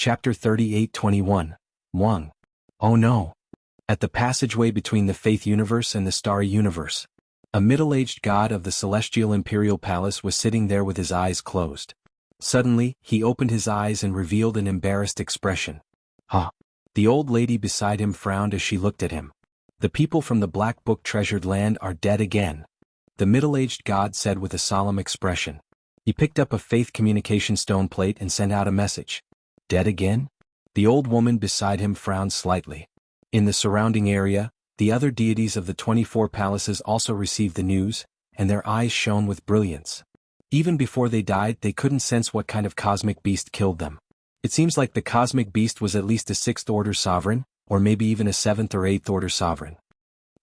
Chapter 38-21. Wang. Oh no. At the passageway between the Faith Universe and the Starry Universe, a middle-aged god of the Celestial Imperial Palace was sitting there with his eyes closed. Suddenly, he opened his eyes and revealed an embarrassed expression. Huh. The old lady beside him frowned as she looked at him. The people from the Black Book treasured land are dead again, the middle-aged god said with a solemn expression. He picked up a faith communication stone plate and sent out a message. Dead again? The old woman beside him frowned slightly. In the surrounding area, the other deities of the 24 palaces also received the news, and their eyes shone with brilliance. Even before they died, they couldn't sense what kind of cosmic beast killed them. It seems like the cosmic beast was at least a 6th-order sovereign, or maybe even a 7th or 8th-order sovereign.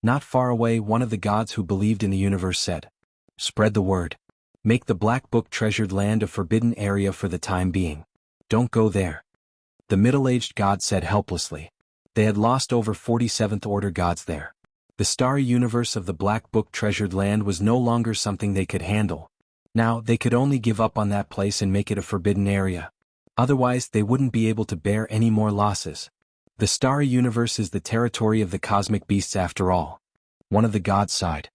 Not far away, one of the gods who believed in the universe said, "Spread the word. Make the Black Book treasured land a forbidden area for the time being. Don't go there." The middle-aged god said helplessly. They had lost over 47th-order gods there. The starry universe of the Black Book treasured land was no longer something they could handle. Now, they could only give up on that place and make it a forbidden area. Otherwise, they wouldn't be able to bear any more losses. The starry universe is the territory of the cosmic beasts after all. One of the gods sighed.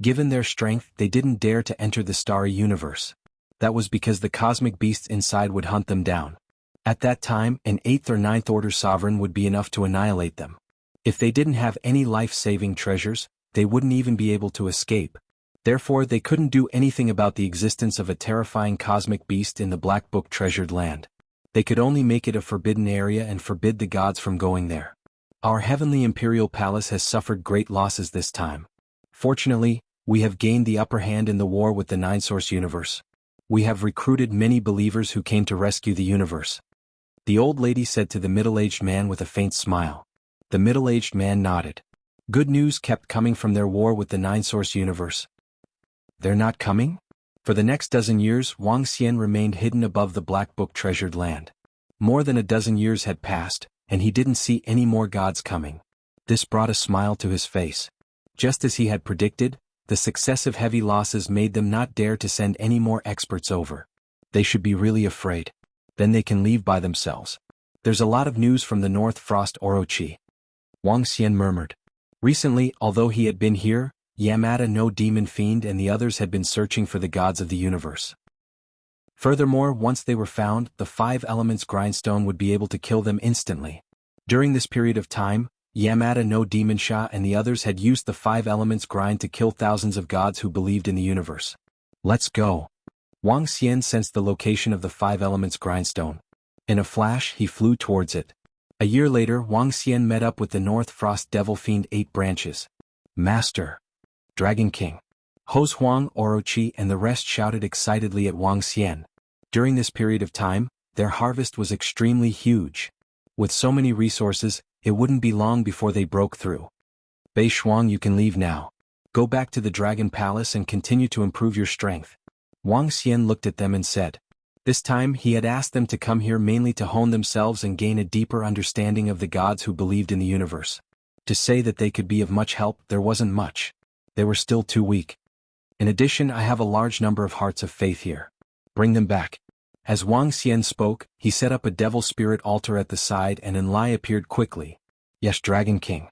Given their strength, they didn't dare to enter the starry universe. That was because the cosmic beasts inside would hunt them down. At that time, an 8th or 9th order sovereign would be enough to annihilate them. If they didn't have any life-saving treasures, they wouldn't even be able to escape. Therefore, they couldn't do anything about the existence of a terrifying cosmic beast in the Black Book treasured land. They could only make it a forbidden area and forbid the gods from going there. Our heavenly imperial palace has suffered great losses this time. Fortunately, we have gained the upper hand in the war with the Nine-Source universe. We have recruited many believers who came to rescue the universe. The old lady said to the middle-aged man with a faint smile. The middle-aged man nodded. Good news kept coming from their war with the Nine-Source universe. They're not coming? For the next dozen years, Wang Xian remained hidden above the Black Book treasured land. More than a dozen years had passed, and he didn't see any more gods coming. This brought a smile to his face. Just as he had predicted, the successive heavy losses made them not dare to send any more experts over. They should be really afraid. Then they can leave by themselves. There's a lot of news from the North Frost Orochi. Wang Xian murmured. Recently, although he had been here, Yamada no demon fiend and the others had been searching for the gods of the universe. Furthermore, once they were found, the 5 elements grindstone would be able to kill them instantly. During this period of time, Yamada no demon Sha and the others had used the 5 elements grind to kill thousands of gods who believed in the universe. Let's go. Wang Xian sensed the location of the 5 elements grindstone. In a flash, he flew towards it. A year later, Wang Xian met up with the North Frost Devil Fiend 8 branches. Master. Dragon King. Hos Huang, Orochi and the rest shouted excitedly at Wang Xian. During this period of time, their harvest was extremely huge. With so many resources, it wouldn't be long before they broke through. Bei Shuang, you can leave now. Go back to the Dragon Palace and continue to improve your strength. Wang Xian looked at them and said. This time he had asked them to come here mainly to hone themselves and gain a deeper understanding of the gods who believed in the universe. To say that they could be of much help, there wasn't much. They were still too weak. In addition, I have a large number of hearts of faith here. Bring them back. As Wang Xian spoke, he set up a devil spirit altar at the side and Enlai appeared quickly. Yes, Dragon King.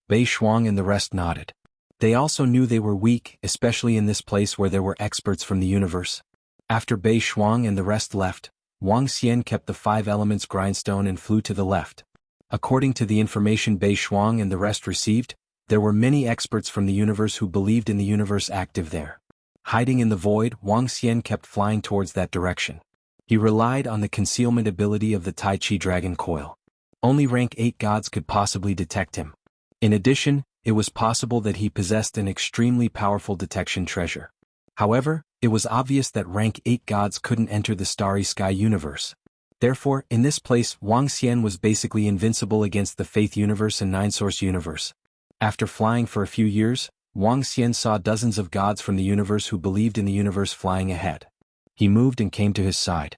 Bei Shuang and the rest nodded. They also knew they were weak, especially in this place where there were experts from the universe. After Bei Shuang and the rest left, Wang Xian kept the 5 elements grindstone and flew to the left. According to the information Bei Shuang and the rest received, there were many experts from the universe who believed in the universe active there. Hiding in the void, Wang Xian kept flying towards that direction. He relied on the concealment ability of the Tai Chi Dragon Coil. Only rank 8 gods could possibly detect him. In addition, it was possible that he possessed an extremely powerful detection treasure. However, it was obvious that rank 8 gods couldn't enter the Starry Sky universe. Therefore, in this place, Wang Xian was basically invincible against the Faith universe and Nine-Source universe. After flying for a few years, Wang Xian saw dozens of gods from the universe who believed in the universe flying ahead. He moved and came to his side.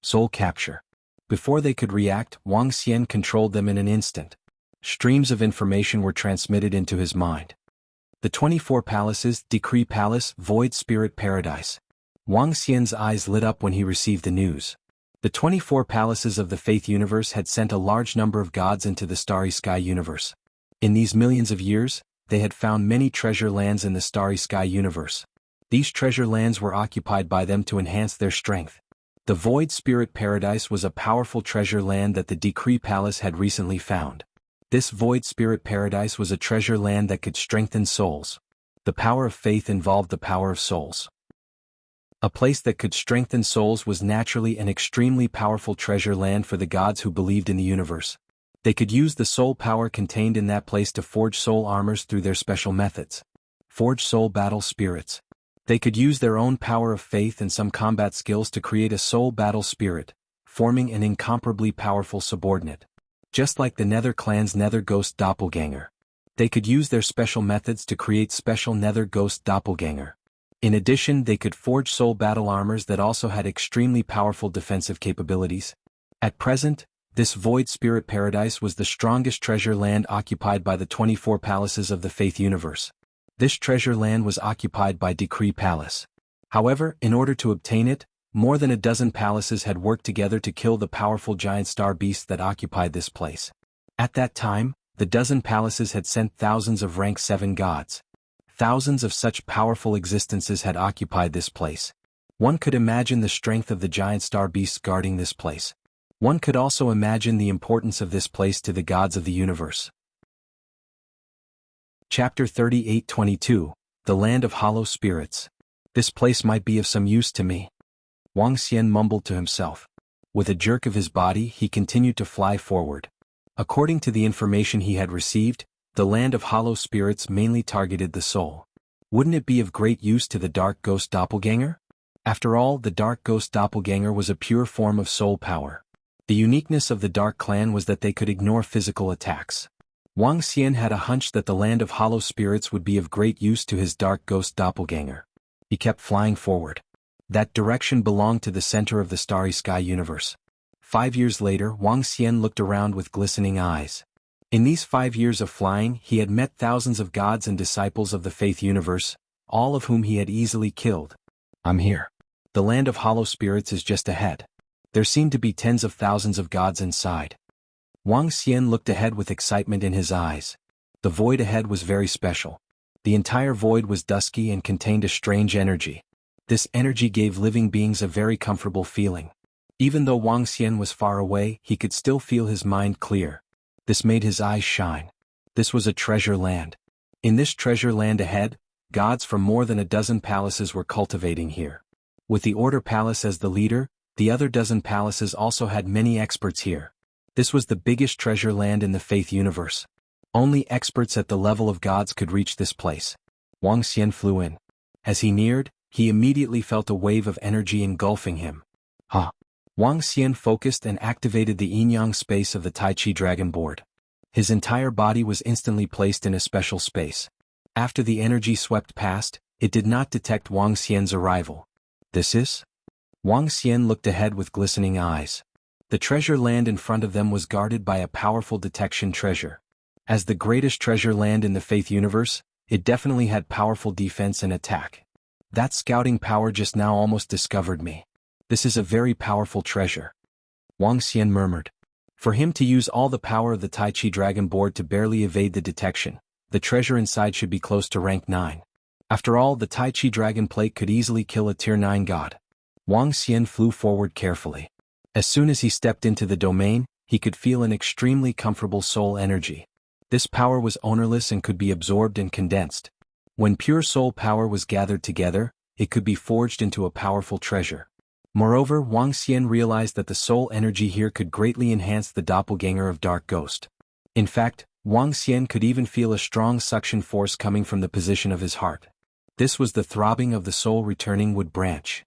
Soul capture. Before they could react, Wang Xian controlled them in an instant. Streams of information were transmitted into his mind. The 24 palaces, Decree Palace, Void Spirit Paradise. Wang Xian's eyes lit up when he received the news. The 24 palaces of the Faith universe had sent a large number of gods into the starry sky universe. In these millions of years, they had found many treasure lands in the starry sky universe. These treasure lands were occupied by them to enhance their strength. The Void Spirit Paradise was a powerful treasure land that the Decree Palace had recently found. This Void Spirit Paradise was a treasure land that could strengthen souls. The power of faith involved the power of souls. A place that could strengthen souls was naturally an extremely powerful treasure land for the gods who believed in the universe. They could use the soul power contained in that place to forge soul armors through their special methods. Forge soul battle spirits. They could use their own power of faith and some combat skills to create a soul battle spirit, forming an incomparably powerful subordinate. Just like the Nether clan's Nether Ghost Doppelganger. They could use their special methods to create special Nether Ghost Doppelganger. In addition, they could forge soul battle armors that also had extremely powerful defensive capabilities. At present, this Void Spirit Paradise was the strongest treasure land occupied by the 24 palaces of the Faith universe. This treasure land was occupied by Decree Palace. However, in order to obtain it, more than a dozen palaces had worked together to kill the powerful giant star beasts that occupied this place. At that time, the dozen palaces had sent thousands of rank 7 gods. Thousands of such powerful existences had occupied this place. One could imagine the strength of the giant star beasts guarding this place. One could also imagine the importance of this place to the gods of the universe. Chapter 38:22, The Land of Hollow Spirits. This place might be of some use to me. Wang Xian mumbled to himself. With a jerk of his body, he continued to fly forward. According to the information he had received, the Land of Hollow Spirits mainly targeted the soul. Wouldn't it be of great use to the Dark Ghost Doppelganger? After all, the Dark Ghost Doppelganger was a pure form of soul power. The uniqueness of the Dark Clan was that they could ignore physical attacks. Wang Xian had a hunch that the Land of Hollow Spirits would be of great use to his Dark Ghost Doppelganger. He kept flying forward. That direction belonged to the center of the starry sky universe. 5 years later, Wang Xian looked around with glistening eyes. In these 5 years of flying, he had met thousands of gods and disciples of the Faith universe, all of whom he had easily killed. I'm here. The Land of Hollow Spirits is just ahead. There seemed to be tens of thousands of gods inside. Wang Xian looked ahead with excitement in his eyes. The void ahead was very special. The entire void was dusky and contained a strange energy. This energy gave living beings a very comfortable feeling. Even though Wang Xian was far away, he could still feel his mind clear. This made his eyes shine. This was a treasure land. In this treasure land ahead, gods from more than a dozen palaces were cultivating here. With the Order Palace as the leader, the other dozen palaces also had many experts here. This was the biggest treasure land in the Faith universe. Only experts at the level of gods could reach this place. Wang Xian flew in. As he neared, he immediately felt a wave of energy engulfing him. Wang Xian focused and activated the yin-yang space of the Tai Chi Dragon board. His entire body was instantly placed in a special space. After the energy swept past, it did not detect Wang Xian's arrival. This is? Wang Xian looked ahead with glistening eyes. The treasure land in front of them was guarded by a powerful detection treasure. As the greatest treasure land in the Faith universe, it definitely had powerful defense and attack. That scouting power just now almost discovered me. This is a very powerful treasure. Wang Xian murmured. For him to use all the power of the Tai Chi Dragon board to barely evade the detection, the treasure inside should be close to rank 9. After all, the Tai Chi Dragon plate could easily kill a tier 9 god. Wang Xian flew forward carefully. As soon as he stepped into the domain, he could feel an extremely comfortable soul energy. This power was ownerless and could be absorbed and condensed. When pure soul power was gathered together, it could be forged into a powerful treasure. Moreover, Wang Xian realized that the soul energy here could greatly enhance the doppelganger of Dark Ghost. In fact, Wang Xian could even feel a strong suction force coming from the position of his heart. This was the throbbing of the soul returning wood branch.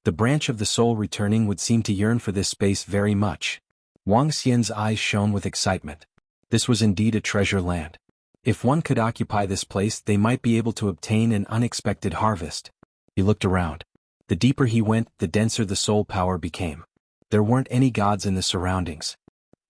The branch of the soul returning would seem to yearn for this space very much. Wang Xian's eyes shone with excitement. This was indeed a treasure land. If one could occupy this place, they might be able to obtain an unexpected harvest. He looked around. The deeper he went, the denser the soul power became. There weren't any gods in the surroundings.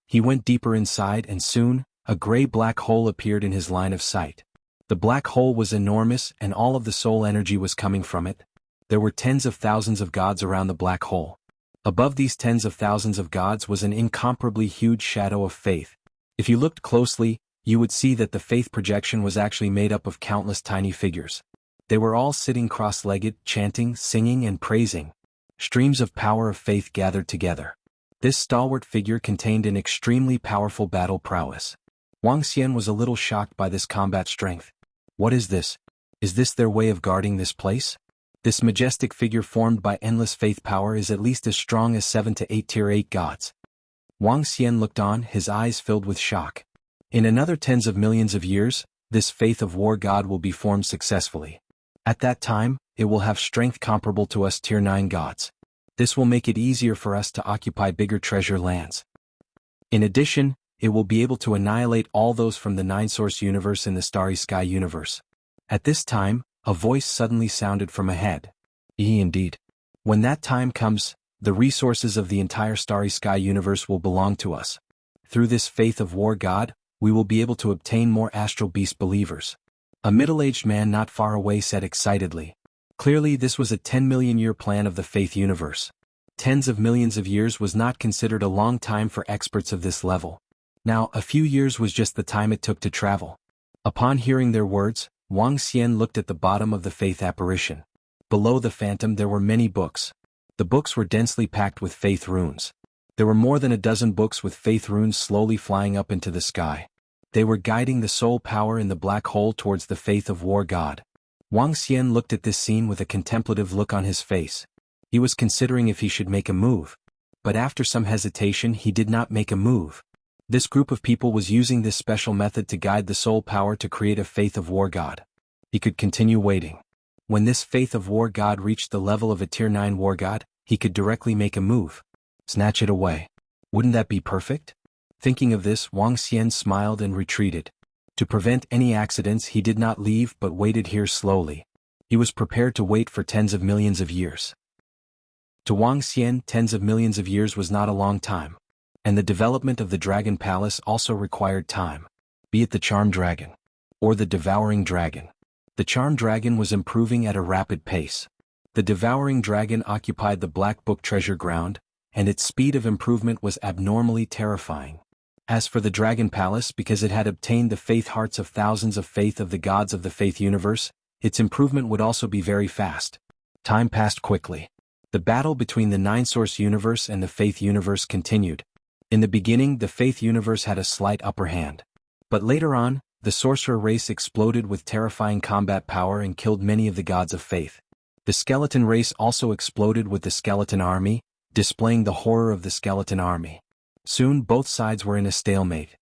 He went deeper inside and soon, a gray black hole appeared in his line of sight. The black hole was enormous and all of the soul energy was coming from it. There were tens of thousands of gods around the black hole. Above these tens of thousands of gods was an incomparably huge shadow of faith. If you looked closely, you would see that the faith projection was actually made up of countless tiny figures. They were all sitting cross-legged, chanting, singing, and praising. Streams of power of faith gathered together. This stalwart figure contained an extremely powerful battle prowess. Wang Xian was a little shocked by this combat strength. What is this? Is this their way of guarding this place? This majestic figure formed by endless faith power is at least as strong as 7 to 8 tier 8 gods. Wang Xian looked on, his eyes filled with shock. In another tens of millions of years, this faith of war god will be formed successfully. At that time, it will have strength comparable to us tier 9 gods. This will make it easier for us to occupy bigger treasure lands. In addition, it will be able to annihilate all those from the nine-source universe in the starry sky universe. At this time, a voice suddenly sounded from ahead. Indeed. When that time comes, the resources of the entire starry sky universe will belong to us. Through this faith of war god, we will be able to obtain more astral beast believers. A middle-aged man not far away said excitedly. Clearly this was a 10 million year plan of the faith universe. Tens of millions of years was not considered a long time for experts of this level. Now, a few years was just the time it took to travel. Upon hearing their words, Wang Xian looked at the bottom of the faith apparition. Below the phantom there were many books. The books were densely packed with faith runes. There were more than a dozen books with faith runes slowly flying up into the sky. They were guiding the soul power in the black hole towards the faith of war god. Wang Xian looked at this scene with a contemplative look on his face. He was considering if he should make a move. But after some hesitation he did not make a move. This group of people was using this special method to guide the soul power to create a faith of war god. He could continue waiting. When this faith of war god reached the level of a tier 9 war god, he could directly make a move. Snatch it away. Wouldn't that be perfect? Thinking of this, Wang Xian smiled and retreated. To prevent any accidents he did not leave but waited here slowly. He was prepared to wait for tens of millions of years. To Wang Xian, tens of millions of years was not a long time. And the development of the Dragon Palace also required time. Be it the Charmed Dragon. Or the Devouring Dragon. The Charmed Dragon was improving at a rapid pace. The Devouring Dragon occupied the Black Book treasure ground, and its speed of improvement was abnormally terrifying. As for the Dragon Palace, because it had obtained the faith hearts of thousands of faith of the gods of the faith universe, its improvement would also be very fast. Time passed quickly. The battle between the nine-source universe and the faith universe continued. In the beginning, the faith universe had a slight upper hand. But later on, the sorcerer race exploded with terrifying combat power and killed many of the gods of faith. The skeleton race also exploded with the skeleton army, displaying the horror of the skeleton army. Soon both sides were in a stalemate.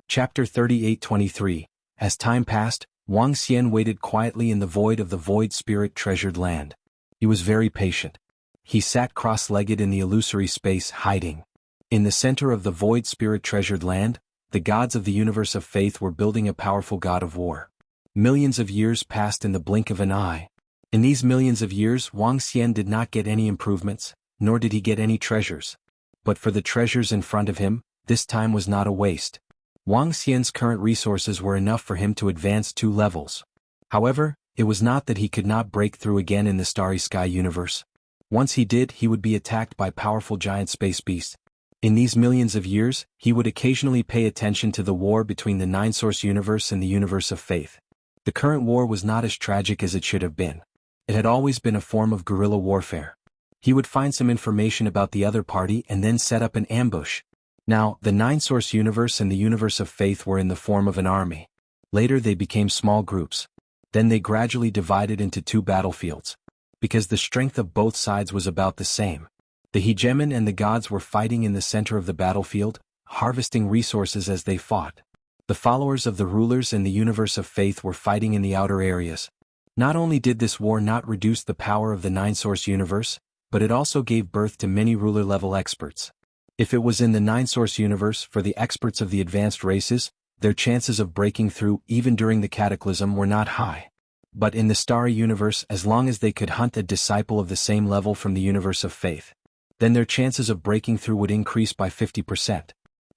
Chapter 38-23. As time passed, Wang Xian waited quietly in the void of the void spirit treasured land. He was very patient. He sat cross-legged in the illusory space, hiding. In the center of the void spirit treasured land, the gods of the universe of faith were building a powerful god of war. Millions of years passed in the blink of an eye. In these millions of years, Wang Xian did not get any improvements, nor did he get any treasures. But for the treasures in front of him, this time was not a waste. Wang Xian's current resources were enough for him to advance 2 levels. However, it was not that he could not break through again in the starry sky universe. Once he did, he would be attacked by powerful giant space beasts. In these millions of years, he would occasionally pay attention to the war between the nine-source universe and the universe of faith. The current war was not as tragic as it should have been. It had always been a form of guerrilla warfare. He would find some information about the other party and then set up an ambush. Now, the nine-source universe and the universe of faith were in the form of an army. Later they became small groups. Then they gradually divided into 2 battlefields. Because the strength of both sides was about the same. The hegemon and the gods were fighting in the center of the battlefield, harvesting resources as they fought. The followers of the rulers and the universe of faith were fighting in the outer areas. Not only did this war not reduce the power of the nine-source universe, but it also gave birth to many ruler-level experts. If it was in the nine-source universe, for the experts of the advanced races, their chances of breaking through even during the cataclysm were not high. But in the starry universe, as long as they could hunt a disciple of the same level from the universe of faith, then their chances of breaking through would increase by 50%.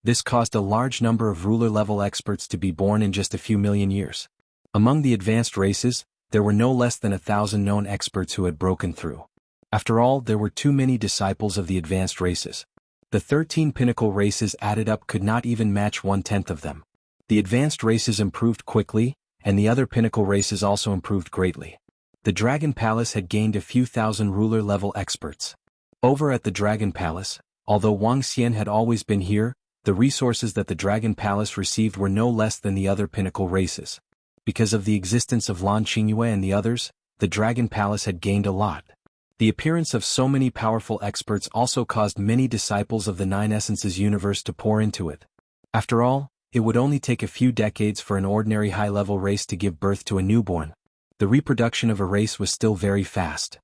This caused a large number of ruler-level experts to be born in just a few million years. Among the advanced races, there were no less than 1,000 known experts who had broken through. After all, there were too many disciples of the advanced races. The 13 pinnacle races added up could not even match 1/10 of them. The advanced races improved quickly, and the other pinnacle races also improved greatly. The Dragon Palace had gained a few thousand ruler-level experts. Over at the Dragon Palace, although Wang Xian had always been here, the resources that the Dragon Palace received were no less than the other pinnacle races. Because of the existence of Lan Qingyue and the others, the Dragon Palace had gained a lot. The appearance of so many powerful experts also caused many disciples of the Nine Essences universe to pour into it. After all, it would only take a few decades for an ordinary high-level race to give birth to a newborn. The reproduction of a race was still very fast.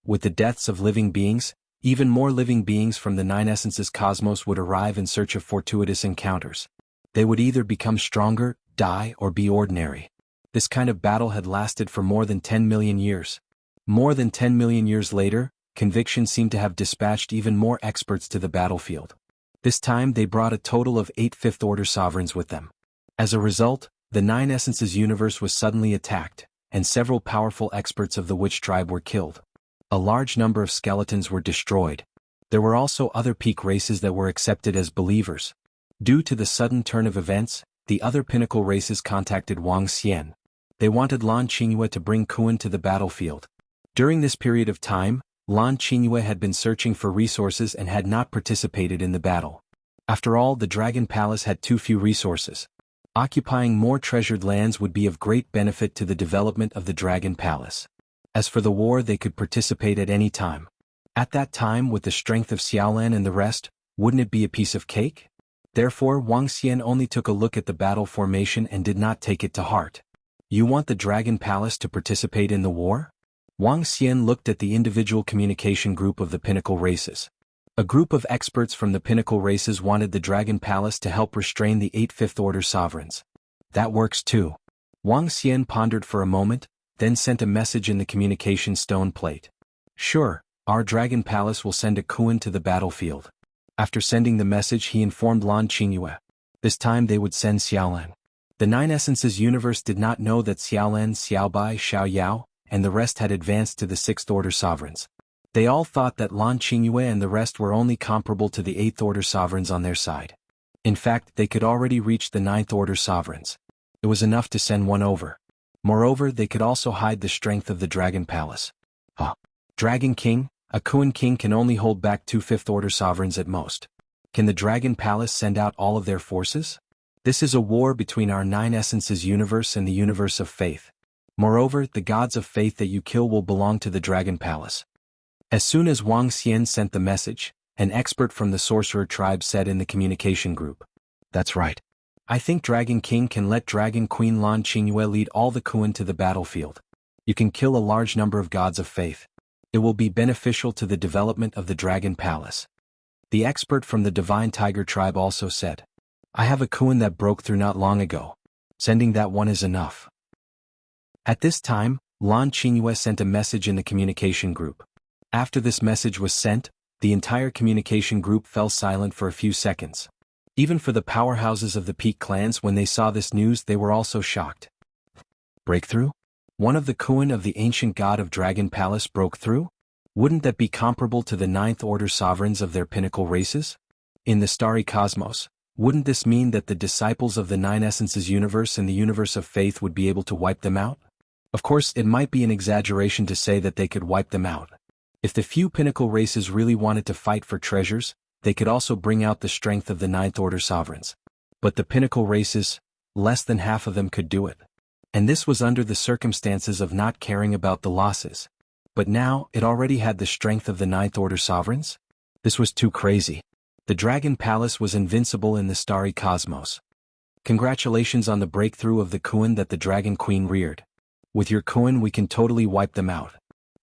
With the deaths of living beings, even more living beings from the Nine Essences cosmos would arrive in search of fortuitous encounters. They would either become stronger, die, or be ordinary. This kind of battle had lasted for more than 10 million years. More than 10 million years later, Conviction seemed to have dispatched even more experts to the battlefield. This time they brought a total of 8 fifth-order sovereigns with them. As a result, the Nine Essences universe was suddenly attacked, and several powerful experts of the Witch tribe were killed. A large number of skeletons were destroyed. There were also other peak races that were accepted as believers. Due to the sudden turn of events, the other pinnacle races contacted Wang Xian. They wanted Lan Qingyue to bring Kuan to the battlefield. During this period of time, Lan Qingyue had been searching for resources and had not participated in the battle. After all, the Dragon Palace had too few resources. Occupying more treasured lands would be of great benefit to the development of the Dragon Palace. As for the war, they could participate at any time. At that time, with the strength of Xiaolan and the rest, wouldn't it be a piece of cake? Therefore, Wang Xian only took a look at the battle formation and did not take it to heart. You want the Dragon Palace to participate in the war? Wang Xian looked at the individual communication group of the pinnacle races. A group of experts from the pinnacle races wanted the Dragon Palace to help restrain the 8 fifth-order sovereigns. That works too. Wang Xian pondered for a moment, then sent a message in the communication stone plate. Sure, our Dragon Palace will send a Kuan to the battlefield. After sending the message, he informed Lan Qingyue. This time they would send Xiaolan. The Nine Essences universe did not know that Xiaolan, Xiaobai, Xiaoyao, and the rest had advanced to the 6th-order sovereigns. They all thought that Lan Qingyue and the rest were only comparable to the 8th-order sovereigns on their side. In fact, they could already reach the 9th-order sovereigns. It was enough to send one over. Moreover, they could also hide the strength of the Dragon Palace. Dragon King, a Kuan king can only hold back 2 fifth-order sovereigns at most. Can the Dragon Palace send out all of their forces? This is a war between our Nine Essences universe and the universe of faith. Moreover, the gods of faith that you kill will belong to the Dragon Palace. As soon as Wang Xian sent the message, an expert from the sorcerer tribe said in the communication group, "That's right. I think Dragon King can let Dragon Queen Lan Qingyue lead all the Kuan to the battlefield. You can kill a large number of gods of faith. It will be beneficial to the development of the Dragon Palace." The expert from the Divine Tiger tribe also said, "I have a Kuan that broke through not long ago. Sending that one is enough." At this time, Lan Qingyue sent a message in the communication group. After this message was sent, the entire communication group fell silent for a few seconds. Even for the powerhouses of the Peak clans, when they saw this news, they were also shocked. Breakthrough? One of the Kuan of the ancient god of Dragon Palace broke through? Wouldn't that be comparable to the 9th-order sovereigns of their pinnacle races? In the starry cosmos, wouldn't this mean that the disciples of the Nine Essences universe and the universe of faith would be able to wipe them out? Of course, it might be an exaggeration to say that they could wipe them out. If the few pinnacle races really wanted to fight for treasures, they could also bring out the strength of the 9th-order sovereigns. But the pinnacle races, less than half of them could do it. And this was under the circumstances of not caring about the losses. But now, it already had the strength of the 9th-order sovereigns? This was too crazy. The Dragon Palace was invincible in the starry cosmos. Congratulations on the breakthrough of the Kuan that the Dragon Queen reared. With your Kuan we can totally wipe them out.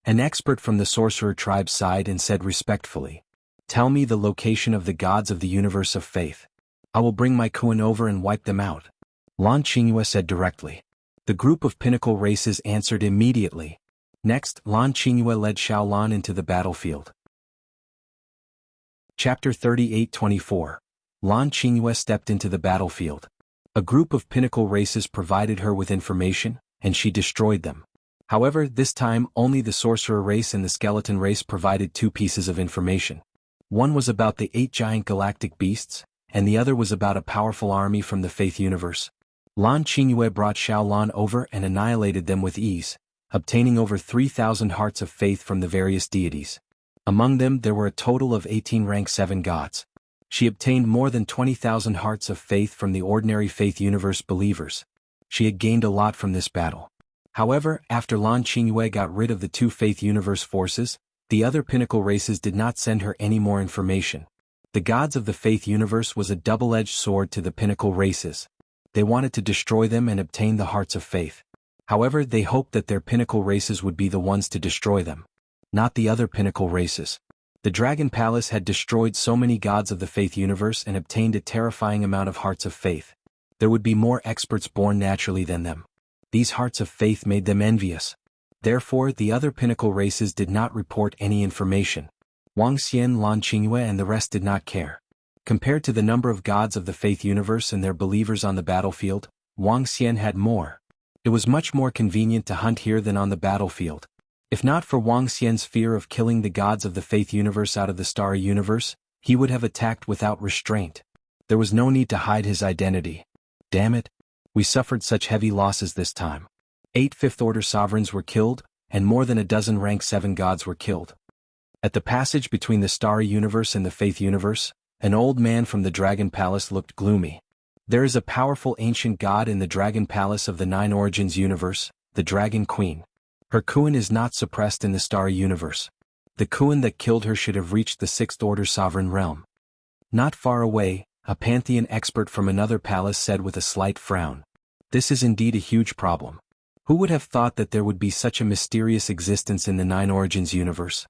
An expert from the sorcerer tribe sighed and said respectfully, "Tell me the location of the gods of the universe of faith. I will bring my Kuan over and wipe them out." Lan Qingyue said directly. The group of pinnacle races answered immediately. Next, Lan Qingyue led Xiaolan into the battlefield. Chapter 38-24. Lan Qingyue stepped into the battlefield. A group of pinnacle races provided her with information, and she destroyed them. However, this time only the sorcerer race and the skeleton race provided two pieces of information. One was about the 8 giant galactic beasts, and the other was about a powerful army from the Faith Universe. Lan Qingyue brought Xiaolan over and annihilated them with ease, obtaining over 3,000 hearts of faith from the various deities. Among them there were a total of 18 rank 7 gods. She obtained more than 20,000 hearts of faith from the ordinary Faith Universe believers. She had gained a lot from this battle. However, after Lan Qingyue got rid of the 2 Faith Universe forces, the other pinnacle races did not send her any more information. The gods of the Faith Universe was a double-edged sword to the pinnacle races. They wanted to destroy them and obtain the hearts of faith. However, they hoped that their pinnacle races would be the ones to destroy them, not the other pinnacle races. The Dragon Palace had destroyed so many gods of the Faith Universe and obtained a terrifying amount of hearts of faith. There would be more experts born naturally than them. These hearts of faith made them envious. Therefore, the other pinnacle races did not report any information. Wang Xian, Lan Qingyue and the rest did not care. Compared to the number of gods of the Faith Universe and their believers on the battlefield, Wang Xian had more. It was much more convenient to hunt here than on the battlefield. If not for Wang Xian's fear of killing the gods of the Faith Universe out of the Starry Universe, he would have attacked without restraint. There was no need to hide his identity. Damn it. We suffered such heavy losses this time. 8 fifth-order sovereigns were killed, and more than a dozen rank 7 gods were killed. At the passage between the Starry Universe and the Faith Universe, an old man from the Dragon Palace looked gloomy. There is a powerful ancient god in the Dragon Palace of the 9 Origins Universe, the Dragon Queen. Her Kuan is not suppressed in the Starry Universe. The Kuan that killed her should have reached the 6th-order sovereign realm. Not far away, a pantheon expert from another palace said with a slight frown. This is indeed a huge problem. Who would have thought that there would be such a mysterious existence in the 9 Origins universe?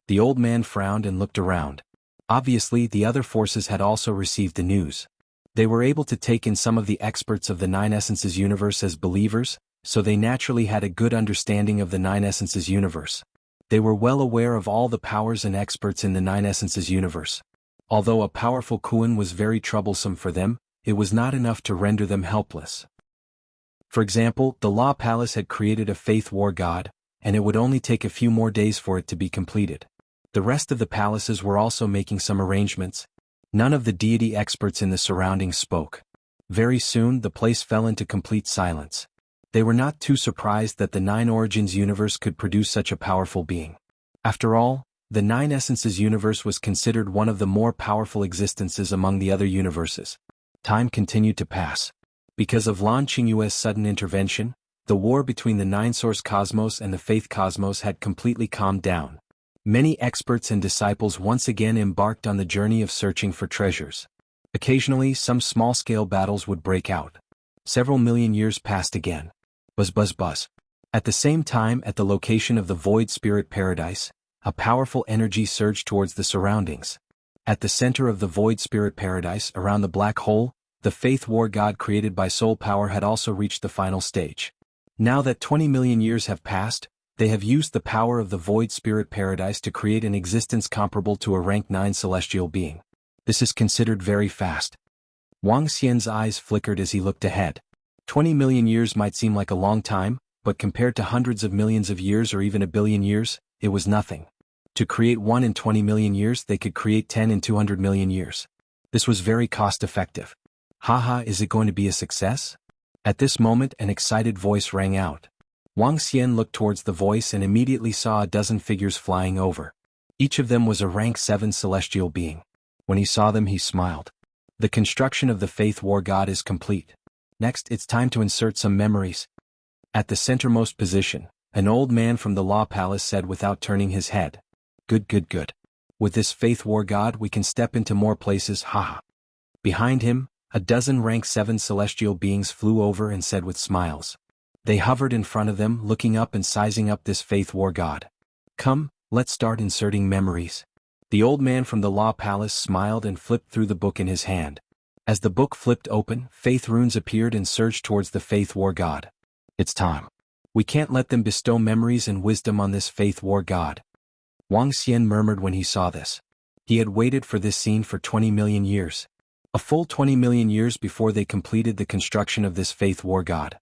The old man frowned and looked around. Obviously, the other forces had also received the news. They were able to take in some of the experts of the 9 Essences universe as believers, so they naturally had a good understanding of the 9 Essences universe. They were well aware of all the powers and experts in the 9 Essences universe. Although a powerful Kuan was very troublesome for them, it was not enough to render them helpless. For example, the Law Palace had created a Faith War god, and it would only take a few more days for it to be completed. The rest of the palaces were also making some arrangements. None of the deity experts in the surroundings spoke. Very soon the place fell into complete silence. They were not too surprised that the 9 Origins universe could produce such a powerful being. After all, the 9 Essences universe was considered one of the more powerful existences among the other universes. Time continued to pass. Because of Lan Qingyue's sudden intervention, the war between the 9 Source Cosmos and the Faith Cosmos had completely calmed down. Many experts and disciples once again embarked on the journey of searching for treasures. Occasionally, some small-scale battles would break out. Several million years passed again. Buzz buzz buzz. At the same time, at the location of the Void Spirit Paradise, a powerful energy surged towards the surroundings. At the center of the Void Spirit Paradise, around the black hole, the Faith War god created by soul power had also reached the final stage. Now that 20 million years have passed, they have used the power of the Void Spirit Paradise to create an existence comparable to a rank 9 celestial being. This is considered very fast. Wang Xian's eyes flickered as he looked ahead. 20 million years might seem like a long time, but compared to hundreds of millions of years or even a billion years, it was nothing. To create 1 in 20 million years, they could create 10 in 200 million years. This was very cost-effective. Haha, is it going to be a success? At this moment, an excited voice rang out. Wang Xian looked towards the voice and immediately saw a dozen figures flying over. Each of them was a rank 7 celestial being. When he saw them, he smiled. The construction of the Faith War god is complete. Next, it's time to insert some memories. At the centermost position, an old man from the Law Palace said without turning his head. Good, good, good. With this Faith War god, we can step into more places, haha. Behind him, a dozen rank 7 celestial beings flew over and said with smiles. They hovered in front of them, looking up and sizing up this Faith War god. Come, let's start inserting memories. The old man from the Law Palace smiled and flipped through the book in his hand. As the book flipped open, faith runes appeared and surged towards the Faith War god. It's time. We can't let them bestow memories and wisdom on this Faith War god. Wang Xian murmured when he saw this. He had waited for this scene for 20 million years. A full 20 million years before they completed the construction of this Faith War god.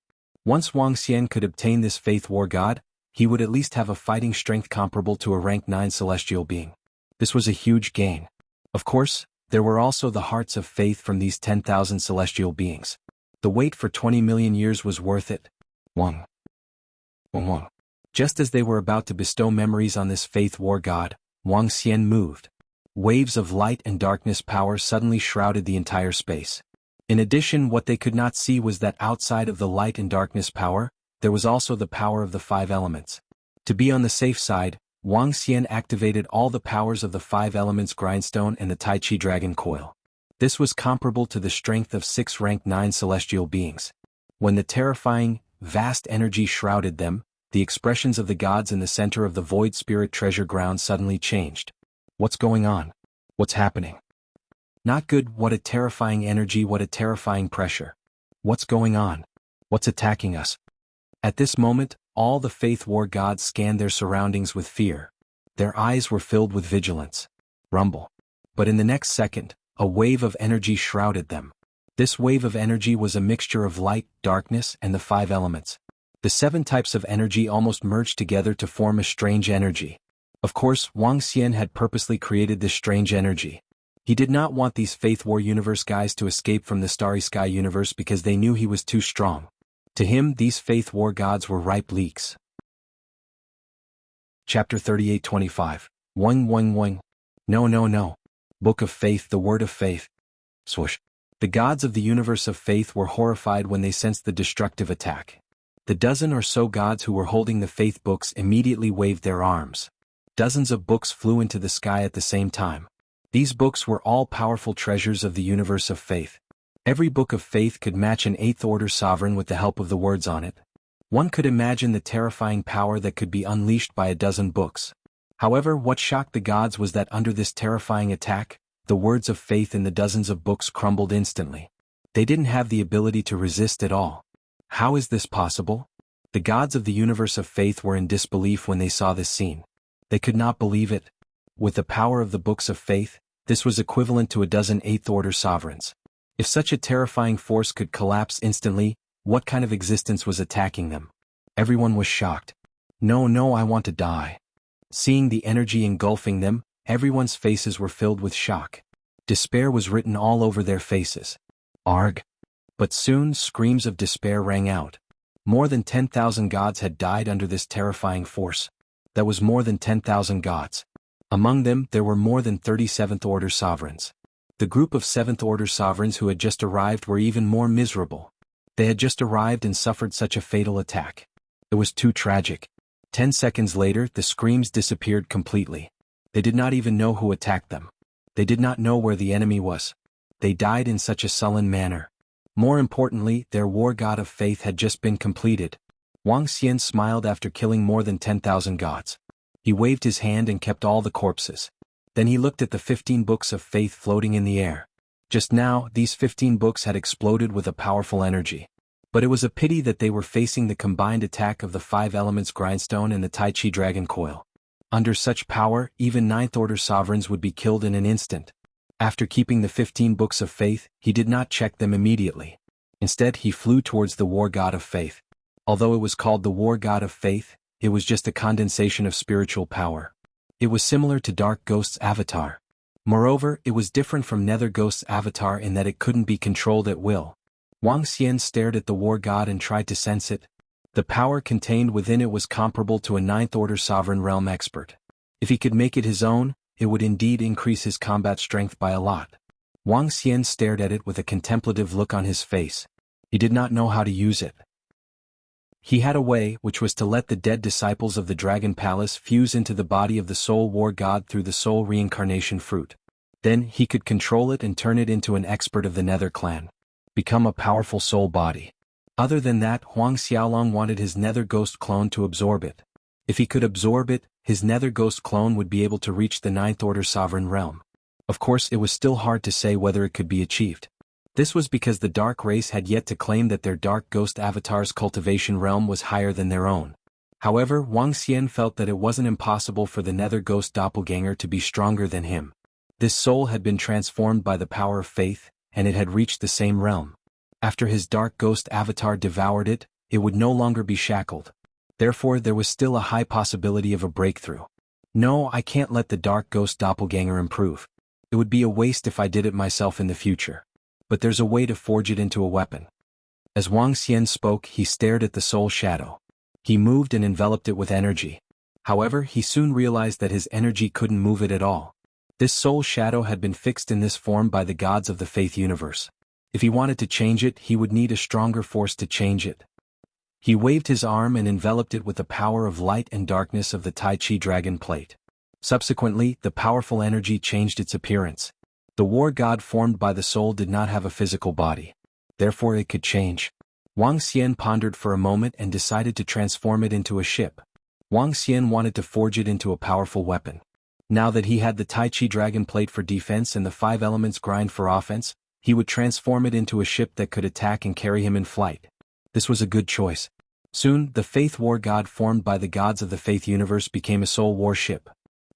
Once Wang Xian could obtain this Faith War god, he would at least have a fighting strength comparable to a rank 9 celestial being. This was a huge gain. Of course, there were also the hearts of faith from these 10,000 celestial beings. The wait for 20 million years was worth it. Wang. Just as they were about to bestow memories on this faith war god, Wang Xian moved. Waves of light and darkness power suddenly shrouded the entire space. In addition, what they could not see was that outside of the light and darkness power, there was also the power of the 5 elements. To be on the safe side, Wang Xian activated all the powers of the 5 elements grindstone and the Tai Chi dragon coil. This was comparable to the strength of 6 rank 9 celestial beings. When the terrifying, vast energy shrouded them, the expressions of the gods in the center of the void spirit treasure ground suddenly changed. What's going on? What's happening? Not good. What a terrifying energy, what a terrifying pressure. What's going on? What's attacking us? At this moment, all the faith war gods scanned their surroundings with fear. Their eyes were filled with vigilance. Rumble. But in the next second, a wave of energy shrouded them. This wave of energy was a mixture of light, darkness, and the 5 elements. The 7 types of energy almost merged together to form a strange energy. Of course, Wang Xian had purposely created this strange energy. He did not want these Faith War Universe guys to escape from the Starry Sky Universe because they knew he was too strong. To him, these Faith War gods were ripe leeks. Chapter 38-25. Wang. No. Book of Faith, the Word of Faith. Swoosh. The gods of the universe of faith were horrified when they sensed the destructive attack. The dozen or so gods who were holding the faith books immediately waved their arms. Dozens of books flew into the sky at the same time. These books were all powerful treasures of the universe of faith. Every book of faith could match an 8th order sovereign with the help of the words on it. One could imagine the terrifying power that could be unleashed by a dozen books. However, what shocked the gods was that under this terrifying attack, the words of faith in the dozens of books crumbled instantly. They didn't have the ability to resist at all. How is this possible? The gods of the universe of faith were in disbelief when they saw this scene. They could not believe it. With the power of the books of faith, this was equivalent to a dozen 8th order sovereigns. If such a terrifying force could collapse instantly, what kind of existence was attacking them? Everyone was shocked. No, I want to die. Seeing the energy engulfing them, everyone's faces were filled with shock. Despair was written all over their faces. Arg. But soon screams of despair rang out. More than 10,000 gods had died under this terrifying force. That was more than 10,000 gods. Among them, there were more than 30 7th order sovereigns. The group of 7th order sovereigns who had just arrived were even more miserable. They had just arrived and suffered such a fatal attack. It was too tragic. 10 seconds later, the screams disappeared completely. They did not even know who attacked them. They did not know where the enemy was. They died in such a sullen manner. More importantly, their war god of faith had just been completed. Wang Xian smiled after killing more than 10,000 gods. He waved his hand and kept all the corpses. Then he looked at the 15 books of faith floating in the air. Just now, these 15 books had exploded with a powerful energy. But it was a pity that they were facing the combined attack of the 5 elements grindstone and the Tai Chi dragon coil. Under such power, even 9th order sovereigns would be killed in an instant. After keeping the 15 books of faith, he did not check them immediately. Instead, he flew towards the war god of faith. Although it was called the war god of faith, it was just a condensation of spiritual power. It was similar to Dark Ghost's avatar. Moreover, it was different from Nether Ghost's avatar in that it couldn't be controlled at will. Wang Xian stared at the war god and tried to sense it. The power contained within it was comparable to a 9th order sovereign realm expert. If he could make it his own, it would indeed increase his combat strength by a lot. Wang Xian stared at it with a contemplative look on his face. He did not know how to use it. He had a way, which was to let the dead disciples of the Dragon Palace fuse into the body of the Soul War God through the Soul Reincarnation Fruit. Then he could control it and turn it into an expert of the Nether Clan. Become a powerful soul body. Other than that, Huang Xiaolong wanted his Nether Ghost clone to absorb it. If he could absorb it, his Nether Ghost clone would be able to reach the 9th Order Sovereign Realm. Of course, it was still hard to say whether it could be achieved. This was because the Dark Race had yet to claim that their Dark Ghost Avatar's cultivation realm was higher than their own. However, Wang Xian felt that it wasn't impossible for the Nether Ghost doppelganger to be stronger than him. This soul had been transformed by the power of faith, and it had reached the same realm. After his Dark Ghost Avatar devoured it, it would no longer be shackled. Therefore there was still a high possibility of a breakthrough. No, I can't let the dark ghost doppelganger improve. It would be a waste if I did it myself in the future. But there's a way to forge it into a weapon. As Wang Xian spoke, he stared at the soul shadow. He moved and enveloped it with energy. However, he soon realized that his energy couldn't move it at all. This soul shadow had been fixed in this form by the gods of the faith universe. If he wanted to change it, he would need a stronger force to change it. He waved his arm and enveloped it with the power of light and darkness of the Tai Chi dragon plate. Subsequently, the powerful energy changed its appearance. The war god formed by the soul did not have a physical body. Therefore it could change. Wang Xian pondered for a moment and decided to transform it into a ship. Wang Xian wanted to forge it into a powerful weapon. Now that he had the Tai Chi dragon plate for defense and the 5 elements grind for offense, he would transform it into a ship that could attack and carry him in flight. This was a good choice. Soon, the Faith War God formed by the gods of the Faith universe became a soul warship.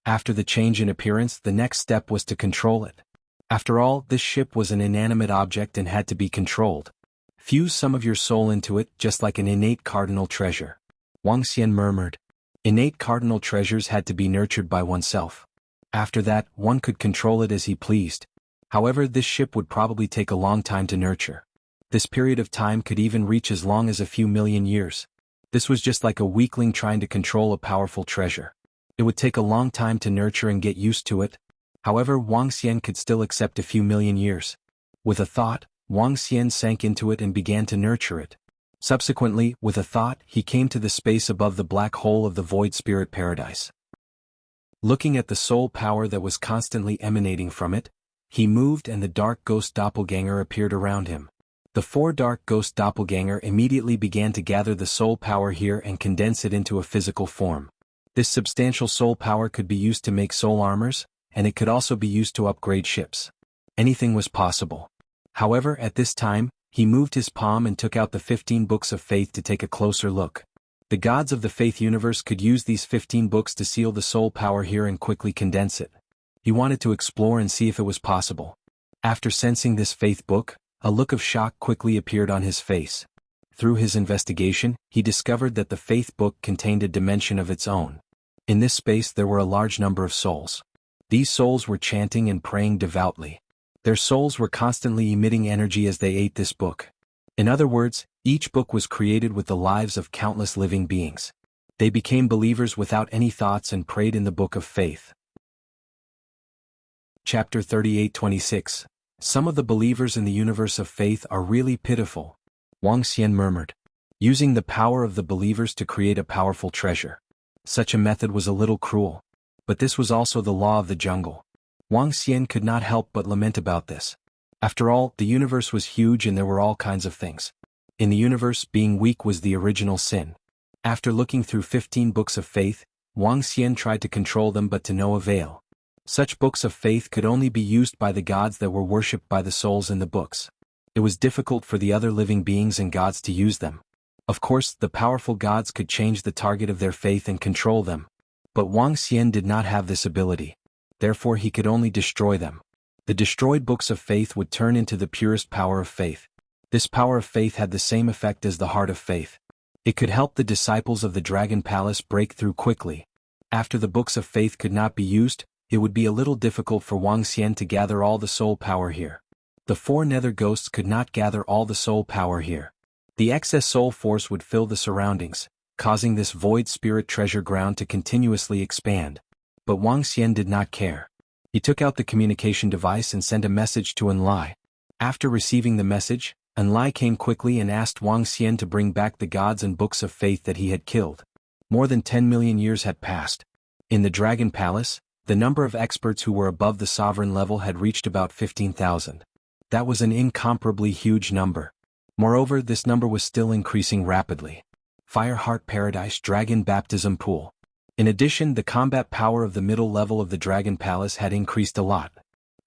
After the change in appearance, the next step was to control it. After all, this ship was an inanimate object and had to be controlled. Fuse some of your soul into it, just like an innate cardinal treasure. Wang Xian murmured. Innate cardinal treasures had to be nurtured by oneself. After that, one could control it as he pleased. However, this ship would probably take a long time to nurture. This period of time could even reach as long as a few million years. This was just like a weakling trying to control a powerful treasure. It would take a long time to nurture and get used to it. However, Wang Xian could still accept a few million years. With a thought, Wang Xian sank into it and began to nurture it. Subsequently, with a thought, he came to the space above the black hole of the void spirit paradise. Looking at the soul power that was constantly emanating from it, he moved and the dark ghost doppelganger appeared around him. The 4 dark ghost doppelganger immediately began to gather the soul power here and condense it into a physical form. This substantial soul power could be used to make soul armors, and it could also be used to upgrade ships. Anything was possible. However, at this time, he moved his palm and took out the 15 books of faith to take a closer look. The gods of the faith universe could use these 15 books to seal the soul power here and quickly condense it. He wanted to explore and see if it was possible. After sensing this faith book, a look of shock quickly appeared on his face. Through his investigation, he discovered that the faith book contained a dimension of its own. In this space there were a large number of souls. These souls were chanting and praying devoutly. Their souls were constantly emitting energy as they ate this book. In other words, each book was created with the lives of countless living beings. They became believers without any thoughts and prayed in the book of faith. Chapter 38-26. Some of the believers in the universe of faith are really pitiful. Wang Xian murmured. Using the power of the believers to create a powerful treasure. Such a method was a little cruel. But this was also the law of the jungle. Wang Xian could not help but lament about this. After all, the universe was huge and there were all kinds of things. In the universe, being weak was the original sin. After looking through 15 books of faith, Wang Xian tried to control them but to no avail. Such books of faith could only be used by the gods that were worshipped by the souls in the books. It was difficult for the other living beings and gods to use them. Of course, the powerful gods could change the target of their faith and control them. But Wang Xian did not have this ability. Therefore he could only destroy them. The destroyed books of faith would turn into the purest power of faith. This power of faith had the same effect as the heart of faith. It could help the disciples of the Dragon Palace break through quickly. After the books of faith could not be used, it would be a little difficult for Wang Xian to gather all the soul power here. The 4 nether ghosts could not gather all the soul power here. The excess soul force would fill the surroundings, causing this void spirit treasure ground to continuously expand. But Wang Xian did not care. He took out the communication device and sent a message to Enlai. After receiving the message, Enlai came quickly and asked Wang Xian to bring back the gods and books of faith that he had killed. More than 10 million years had passed. In the Dragon Palace, the number of experts who were above the sovereign level had reached about 15,000. That was an incomparably huge number. Moreover, this number was still increasing rapidly. Fireheart Paradise Dragon Baptism Pool. In addition, the combat power of the middle level of the Dragon Palace had increased a lot.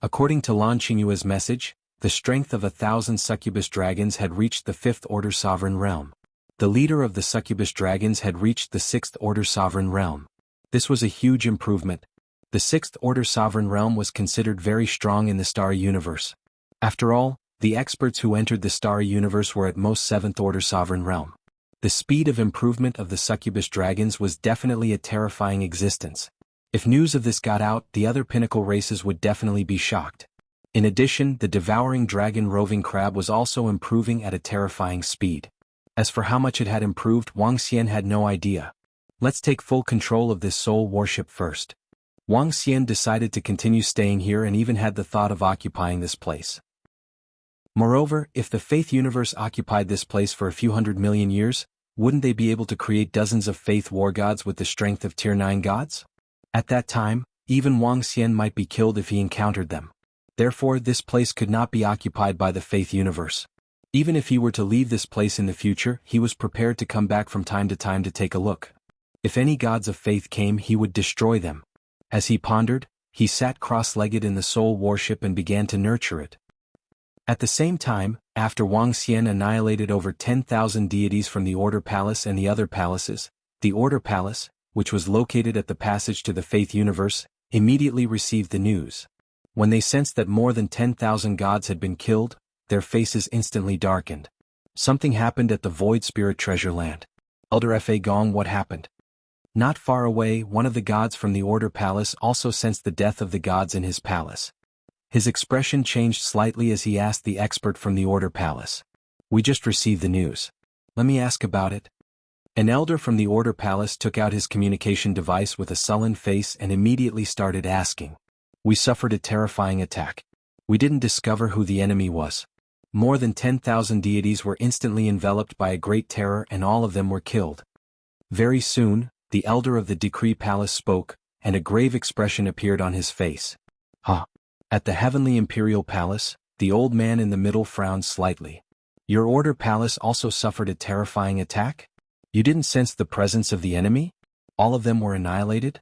According to Lan Qingyue's message, the strength of 1,000 succubus dragons had reached the 5th order sovereign realm. The leader of the succubus dragons had reached the 6th order sovereign realm. This was a huge improvement. The 6th order sovereign realm was considered very strong in the starry universe. After all, the experts who entered the starry universe were at most 7th order sovereign realm. The speed of improvement of the succubus dragons was definitely a terrifying existence. If news of this got out, the other pinnacle races would definitely be shocked. In addition, the devouring dragon roving crab was also improving at a terrifying speed. As for how much it had improved, Wang Xian had no idea. Let's take full control of this soul warship first. Wang Xian decided to continue staying here and even had the thought of occupying this place. Moreover, if the Faith universe occupied this place for a few 100 million years, wouldn't they be able to create dozens of Faith war gods with the strength of Tier 9 gods? At that time, even Wang Xian might be killed if he encountered them. Therefore, this place could not be occupied by the Faith universe. Even if he were to leave this place in the future, he was prepared to come back from time to take a look. If any gods of faith came, he would destroy them. As he pondered, he sat cross-legged in the soul warship and began to nurture it. At the same time, after Wang Xian annihilated over 10,000 deities from the Order Palace and the other palaces, the Order Palace, which was located at the passage to the Faith universe, immediately received the news. When they sensed that more than 10,000 gods had been killed, their faces instantly darkened. Something happened at the Void Spirit Treasure Land. Elder Fa Gong, what happened? Not far away, one of the gods from the Order Palace also sensed the death of the gods in his palace. His expression changed slightly as he asked the expert from the Order Palace. We just received the news. Let me ask about it. An elder from the Order Palace took out his communication device with a sullen face and immediately started asking. We suffered a terrifying attack. We didn't discover who the enemy was. More than 10,000 deities were instantly enveloped by a great terror and all of them were killed. Very soon, the elder of the Decree Palace spoke, and a grave expression appeared on his face. At the Heavenly Imperial Palace, the old man in the middle frowned slightly. Your Order Palace also suffered a terrifying attack? You didn't sense the presence of the enemy? All of them were annihilated?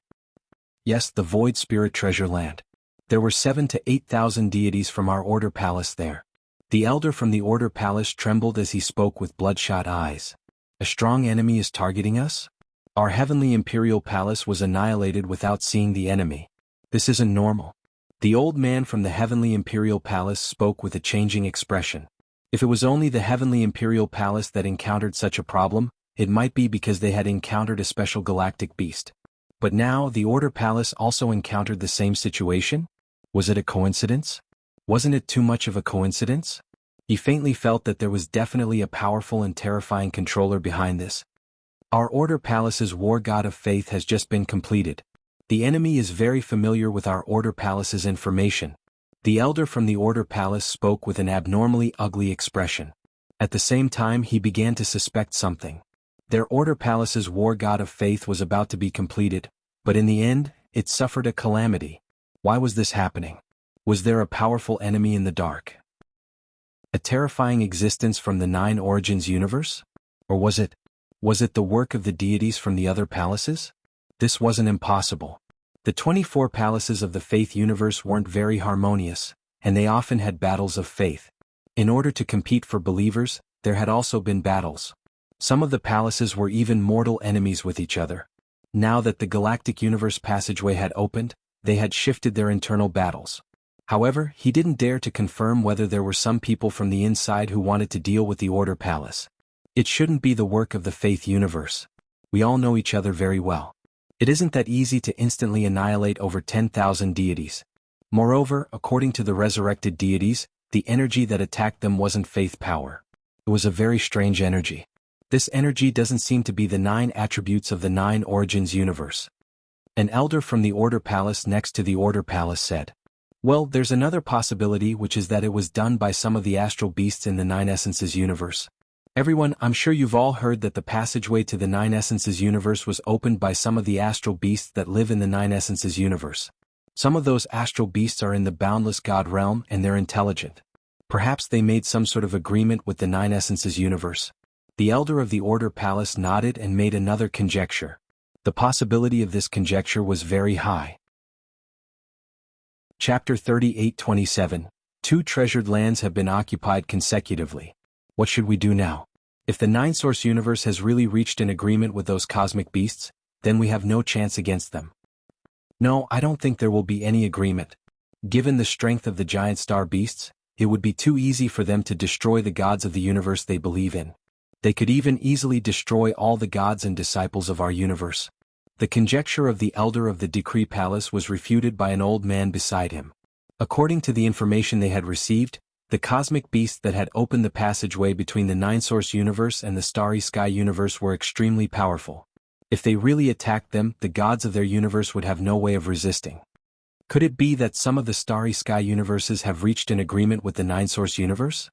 Yes, the Void Spirit Treasure Land. There were 7,000 to 8,000 deities from our Order Palace there. The elder from the Order Palace trembled as he spoke with bloodshot eyes. A strong enemy is targeting us? Our Heavenly Imperial Palace was annihilated without seeing the enemy. This isn't normal. The old man from the Heavenly Imperial Palace spoke with a changing expression. If it was only the Heavenly Imperial Palace that encountered such a problem, it might be because they had encountered a special galactic beast. But now the Order Palace also encountered the same situation? Was it a coincidence? Wasn't it too much of a coincidence? He faintly felt that there was definitely a powerful and terrifying controller behind this. Our Order Palace's War God of Faith has just been completed. The enemy is very familiar with our Order Palace's information. The elder from the Order Palace spoke with an abnormally ugly expression. At the same time, he began to suspect something. Their Order Palace's War God of Faith was about to be completed, but in the end, it suffered a calamity. Why was this happening? Was there a powerful enemy in the dark? A terrifying existence from the Nine Origins universe? Or was it the work of the deities from the other palaces? This wasn't impossible. The 24 palaces of the Faith universe weren't very harmonious, and they often had battles of faith. In order to compete for believers, there had also been battles. Some of the palaces were even mortal enemies with each other. Now that the galactic universe passageway had opened, they had shifted their internal battles. However, he didn't dare to confirm whether there were some people from the inside who wanted to deal with the Order Palace. It shouldn't be the work of the Faith universe. We all know each other very well. It isn't that easy to instantly annihilate over 10,000 deities. Moreover, according to the resurrected deities, the energy that attacked them wasn't faith power. It was a very strange energy. This energy doesn't seem to be the 9 attributes of the 9 Origins universe. An elder from the Order Palace next to the Order Palace said, well, there's another possibility, which is that it was done by some of the astral beasts in the 9 Essences universe. Everyone, I'm sure you've all heard that the passageway to the 9 Essences universe was opened by some of the astral beasts that live in the 9 Essences universe. Some of those astral beasts are in the boundless God realm and they're intelligent. Perhaps they made some sort of agreement with the 9 Essences universe. The elder of the Order Palace nodded and made another conjecture. The possibility of this conjecture was very high. Chapter 38:27. 2 treasured lands have been occupied consecutively. What should we do now? If the 9-source universe has really reached an agreement with those cosmic beasts, then we have no chance against them. No, I don't think there will be any agreement. Given the strength of the giant star beasts, it would be too easy for them to destroy the gods of the universe they believe in. They could even easily destroy all the gods and disciples of our universe. The conjecture of the elder of the Decree Palace was refuted by an old man beside him. According to the information they had received, the cosmic beasts that had opened the passageway between the Nine-Source universe and the Starry Sky universe were extremely powerful. If they really attacked them, the gods of their universe would have no way of resisting. Could it be that some of the Starry Sky universes have reached an agreement with the Nine-Source universe?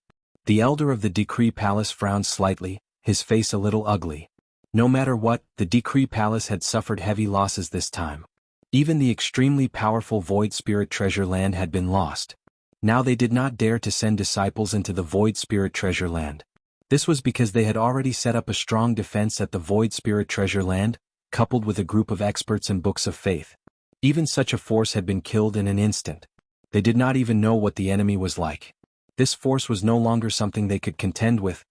The elder of the Decree Palace frowned slightly, his face a little ugly. No matter what, the Decree Palace had suffered heavy losses this time. Even the extremely powerful Void Spirit Treasure Land had been lost. Now they did not dare to send disciples into the Void Spirit Treasure Land. This was because they had already set up a strong defense at the Void Spirit Treasure Land, coupled with a group of experts and books of faith. Even such a force had been killed in an instant. They did not even know what the enemy was like. This force was no longer something they could contend with.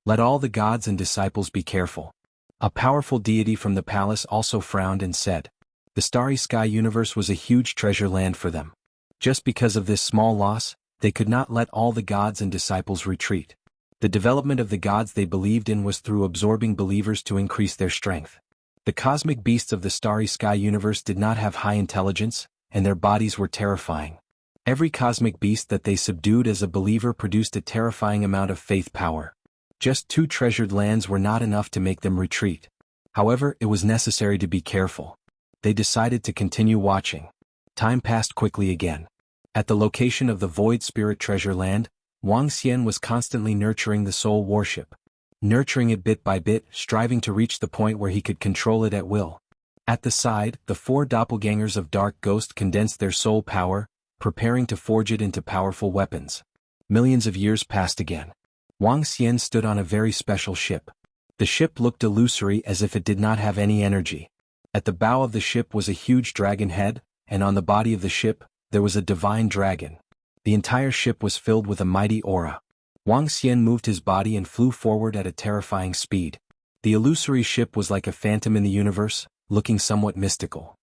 Let all the gods and disciples be careful. A powerful deity from the palace also frowned and said, the Starry Sky universe was a huge treasure land for them. Just because of this small loss, they could not let all the gods and disciples retreat. The development of the gods they believed in was through absorbing believers to increase their strength. The cosmic beasts of the Starry Sky universe did not have high intelligence, and their bodies were terrifying. Every cosmic beast that they subdued as a believer produced a terrifying amount of faith power. Just 2 treasured lands were not enough to make them retreat. However, it was necessary to be careful. They decided to continue watching. Time passed quickly again. At the location of the Void Spirit Treasure Land, Wang Xian was constantly nurturing the soul warship. Nurturing it bit by bit, striving to reach the point where he could control it at will. At the side, the 4 doppelgangers of Dark Ghost condensed their soul power, preparing to forge it into powerful weapons. Millions of years passed again. Wang Xian stood on a very special ship. The ship looked illusory as if it did not have any energy. At the bow of the ship was a huge dragon head, and on the body of the ship, there was a divine dragon. The entire ship was filled with a mighty aura. Wang Xian moved his body and flew forward at a terrifying speed. The illusory ship was like a phantom in the universe, looking somewhat mystical.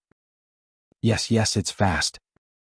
Yes, it's fast.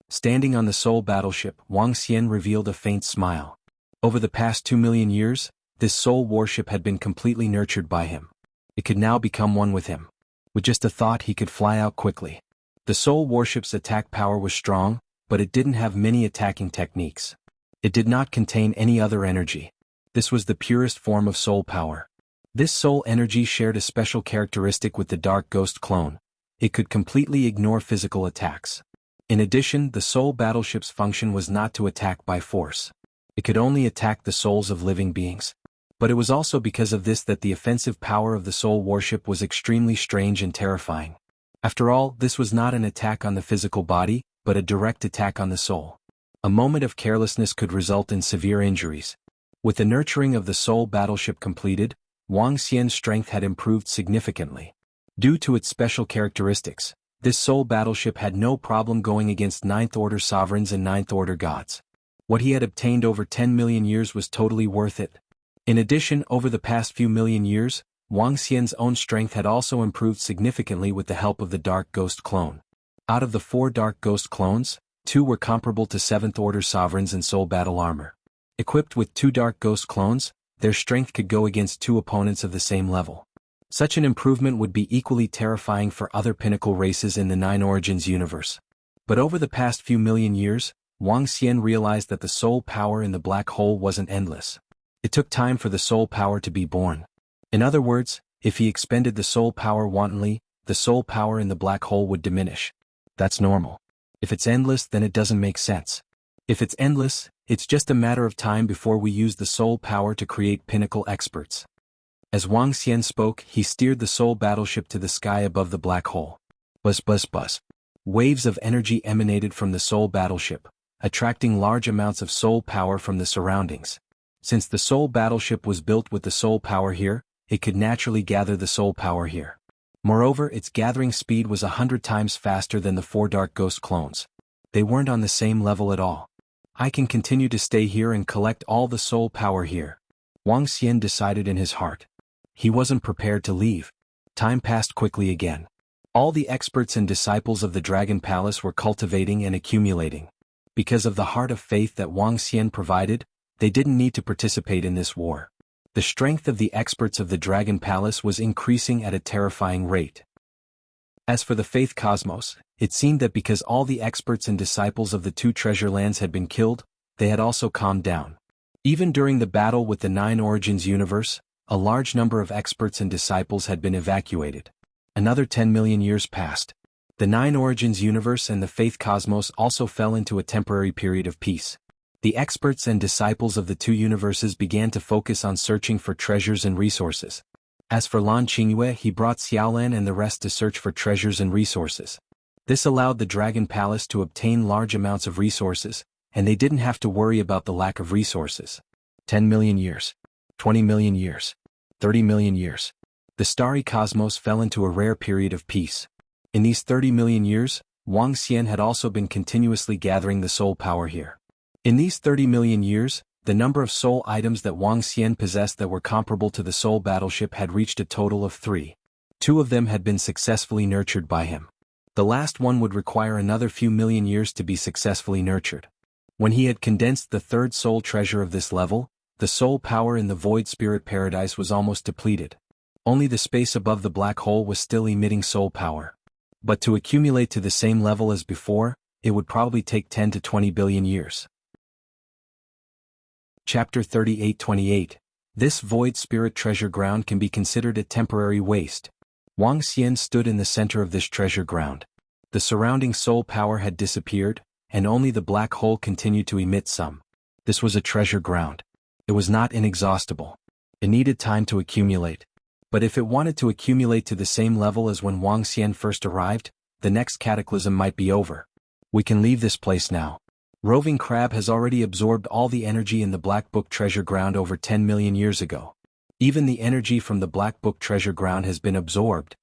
Standing on the soul battleship, Wang Xian revealed a faint smile. Over the past 2 million years, this soul warship had been completely nurtured by him. It could now become one with him. With just a thought, he could fly out quickly. The soul warship's attack power was strong, but it didn't have many attacking techniques. It did not contain any other energy. This was the purest form of soul power. This soul energy shared a special characteristic with the Dark Ghost clone. It could completely ignore physical attacks. In addition, the soul battleship's function was not to attack by force. It could only attack the souls of living beings. But it was also because of this that the offensive power of the soul warship was extremely strange and terrifying. After all, this was not an attack on the physical body, but a direct attack on the soul. A moment of carelessness could result in severe injuries. With the nurturing of the soul battleship completed, Wang Xian's strength had improved significantly. Due to its special characteristics, this soul battleship had no problem going against Ninth-Order sovereigns and Ninth-Order gods. What he had obtained over 10 million years was totally worth it. In addition, over the past few million years, Wang Xian's own strength had also improved significantly with the help of the Dark Ghost clone. Out of the 4 Dark Ghost clones, 2 were comparable to 7th Order sovereigns in soul battle armor. Equipped with 2 Dark Ghost clones, their strength could go against 2 opponents of the same level. Such an improvement would be equally terrifying for other pinnacle races in the Nine Origins universe. But over the past few million years, Wang Xian realized that the soul power in the black hole wasn't endless. It took time for the soul power to be born. In other words, if he expended the soul power wantonly, the soul power in the black hole would diminish. That's normal. If it's endless, then it doesn't make sense. If it's endless, it's just a matter of time before we use the soul power to create pinnacle experts. As Wang Xian spoke, he steered the soul battleship to the sky above the black hole. Buzz buzz buzz. Waves of energy emanated from the soul battleship, attracting large amounts of soul power from the surroundings. Since the soul battleship was built with the soul power here, it could naturally gather the soul power here. Moreover, its gathering speed was 100 times faster than the 4 Dark Ghost clones. They weren't on the same level at all. I can continue to stay here and collect all the soul power here. Wang Xian decided in his heart. He wasn't prepared to leave. Time passed quickly again. All the experts and disciples of the Dragon Palace were cultivating and accumulating. Because of the heart of faith that Wang Xian provided, they didn't need to participate in this war. The strength of the experts of the Dragon Palace was increasing at a terrifying rate. As for the Faith Cosmos, it seemed that because all the experts and disciples of the two treasure lands had been killed, they had also calmed down. Even during the battle with the Nine Origins universe, a large number of experts and disciples had been evacuated. Another 10 million years passed. The Nine Origins universe and the Faith Cosmos also fell into a temporary period of peace. The experts and disciples of the two universes began to focus on searching for treasures and resources. As for Lan Qingyue, he brought Xiaolan and the rest to search for treasures and resources. This allowed the Dragon Palace to obtain large amounts of resources, and they didn't have to worry about the lack of resources. 10 million years. 20 million years. 30 million years. The starry cosmos fell into a rare period of peace. In these 30 million years, Wang Xian had also been continuously gathering the soul power here. In these 30 million years, the number of soul items that Wang Xian possessed that were comparable to the soul battleship had reached a total of 3. 2 of them had been successfully nurtured by him. The last one would require another few million years to be successfully nurtured. When he had condensed the third soul treasure of this level, the soul power in the Void Spirit Paradise was almost depleted. Only the space above the black hole was still emitting soul power. But to accumulate to the same level as before, it would probably take 10 to 20 billion years. Chapter 38-28. This Void Spirit Treasure Ground can be considered a temporary waste. Wang Xian stood in the center of this treasure ground. The surrounding soul power had disappeared, and only the black hole continued to emit some. This was a treasure ground. It was not inexhaustible. It needed time to accumulate. But if it wanted to accumulate to the same level as when Wang Xian first arrived, the next cataclysm might be over. We can leave this place now. Roving Crab has already absorbed all the energy in the Black Book treasure ground over 10 million years ago. Even the energy from the Black Book treasure ground has been absorbed.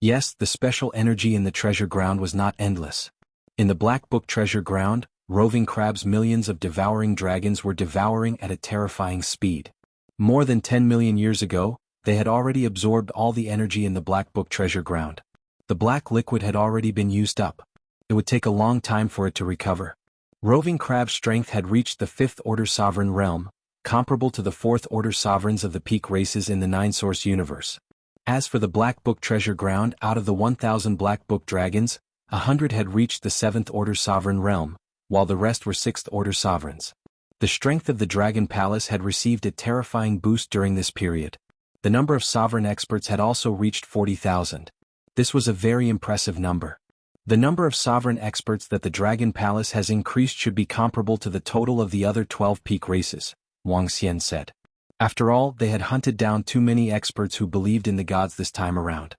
Yes, the special energy in the treasure ground was not endless. In the Black Book treasure ground, Roving Crab's millions of devouring dragons were devouring at a terrifying speed. More than 10 million years ago, they had already absorbed all the energy in the Black Book treasure ground. The black liquid had already been used up. It would take a long time for it to recover. Roving Crab's strength had reached the 5th Order Sovereign realm, comparable to the 4th Order Sovereigns of the peak races in the Nine-Source universe. As for the Black Book treasure ground, out of the 1,000 Black Book dragons, 100 had reached the 7th Order Sovereign realm, while the rest were 6th Order Sovereigns. The strength of the Dragon Palace had received a terrifying boost during this period. The number of sovereign experts had also reached 40,000. This was a very impressive number. The number of sovereign experts that the Dragon Palace has increased should be comparable to the total of the other 12 peak races, Wang Xian said. After all, they had hunted down too many experts who believed in the gods this time around.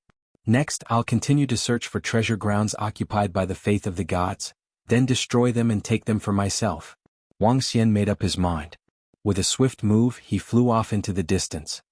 Next, I'll continue to search for treasure grounds occupied by the faith of the gods, then destroy them and take them for myself. Wang Xian made up his mind. With a swift move, he flew off into the distance.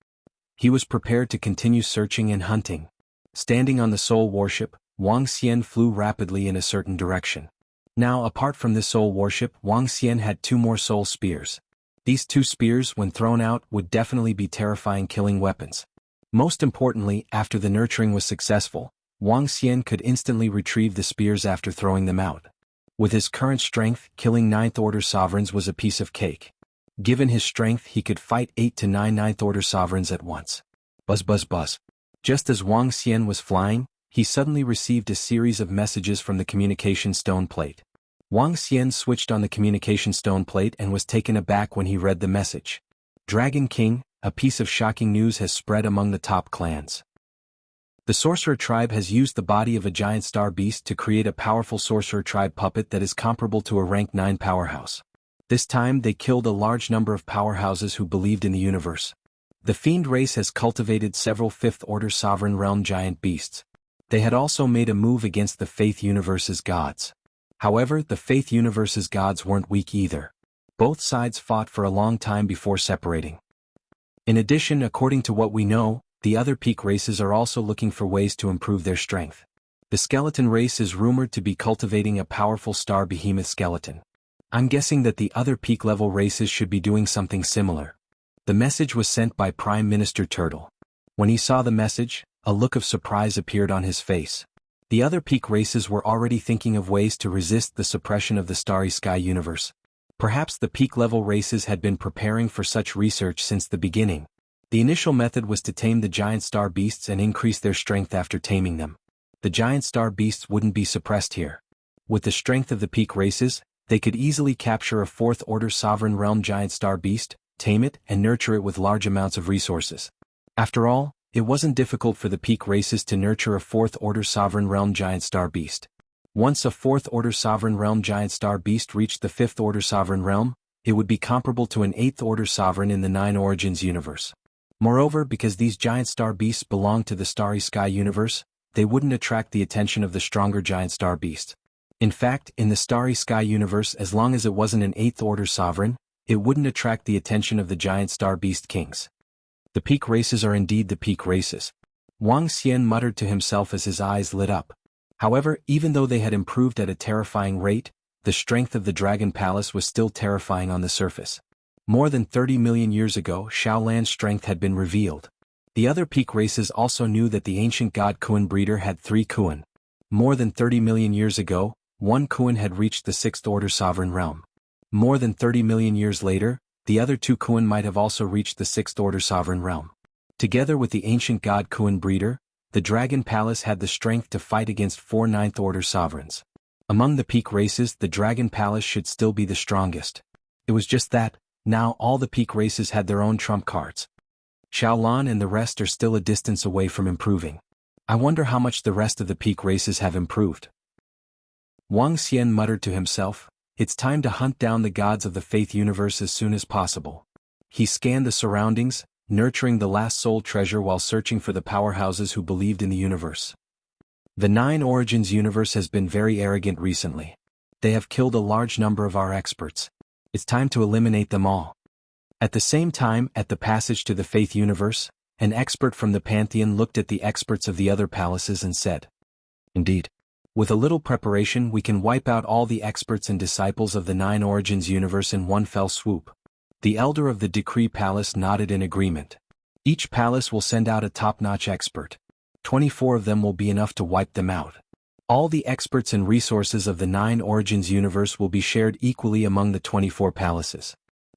He was prepared to continue searching and hunting. Standing on the soul warship, Wang Xian flew rapidly in a certain direction. Now, apart from this soul warship, Wang Xian had 2 more soul spears. These 2 spears, when thrown out, would definitely be terrifying killing weapons. Most importantly, after the nurturing was successful, Wang Xian could instantly retrieve the spears after throwing them out. With his current strength, killing 9th Order Sovereigns was a piece of cake. Given his strength, he could fight 8 to 9 9th Order Sovereigns at once. Buzz buzz buzz. Just as Wang Xian was flying, he suddenly received a series of messages from the communication stone plate. Wang Xian switched on the communication stone plate and was taken aback when he read the message. Dragon King, a piece of shocking news has spread among the top clans. The Sorcerer Tribe has used the body of a giant star beast to create a powerful Sorcerer Tribe puppet that is comparable to a rank 9 powerhouse. This time they killed a large number of powerhouses who believed in the universe. The Fiend race has cultivated several 5th Order Sovereign Realm giant beasts. They had also made a move against the Faith Universe's gods. However, the Faith Universe's gods weren't weak either. Both sides fought for a long time before separating. In addition, according to what we know, the other peak races are also looking for ways to improve their strength. The skeleton race is rumored to be cultivating a powerful star behemoth skeleton. I'm guessing that the other peak level races should be doing something similar. The message was sent by Prime Minister Turtle. When he saw the message, a look of surprise appeared on his face. The other peak races were already thinking of ways to resist the suppression of the Starry Sky universe. Perhaps the peak level races had been preparing for such research since the beginning. The initial method was to tame the giant star beasts and increase their strength after taming them. The giant star beasts wouldn't be suppressed here. With the strength of the peak races, they could easily capture a fourth-order sovereign realm giant star beast, tame it, and nurture it with large amounts of resources. After all, it wasn't difficult for the peak races to nurture a fourth-order sovereign realm giant star beast. Once a fourth-order sovereign realm giant star beast reached the fifth-order sovereign realm, it would be comparable to an eighth-order sovereign in the Nine Origins universe. Moreover, because these giant star beasts belong to the Starry Sky universe, they wouldn't attract the attention of the stronger giant star beast. In fact, in the Starry Sky universe, as long as it wasn't an eighth-order sovereign, it wouldn't attract the attention of the giant star beast kings. The peak races are indeed the peak races. Wang Xian muttered to himself as his eyes lit up. However, even though they had improved at a terrifying rate, the strength of the Dragon Palace was still terrifying on the surface. More than 30 million years ago, Shaolan's strength had been revealed. The other peak races also knew that the ancient god Kuan breeder had 3 Kuan. More than 30 million years ago, 1 Kuan had reached the sixth-order sovereign realm. More than 30 million years later, the other 2 Kuan might have also reached the sixth-order sovereign realm. Together with the ancient god Kuan breeder, the Dragon Palace had the strength to fight against 4 ninth-order sovereigns. Among the peak races, the Dragon Palace should still be the strongest. It was just that, now all the peak races had their own trump cards. Xiaolan and the rest are still a distance away from improving. I wonder how much the rest of the peak races have improved. Wang Xian muttered to himself, it's time to hunt down the gods of the faith universe as soon as possible. He scanned the surroundings, nurturing the last soul treasure while searching for the powerhouses who believed in the universe. The Nine Origins universe has been very arrogant recently. They have killed a large number of our experts. It's time to eliminate them all. At the same time, at the passage to the faith universe, an expert from the Pantheon looked at the experts of the other palaces and said, indeed. With a little preparation we can wipe out all the experts and disciples of the Nine Origins universe in one fell swoop. The elder of the Decree Palace nodded in agreement. Each palace will send out a top-notch expert. 24 of them will be enough to wipe them out. All the experts and resources of the Nine Origins universe will be shared equally among the 24 palaces.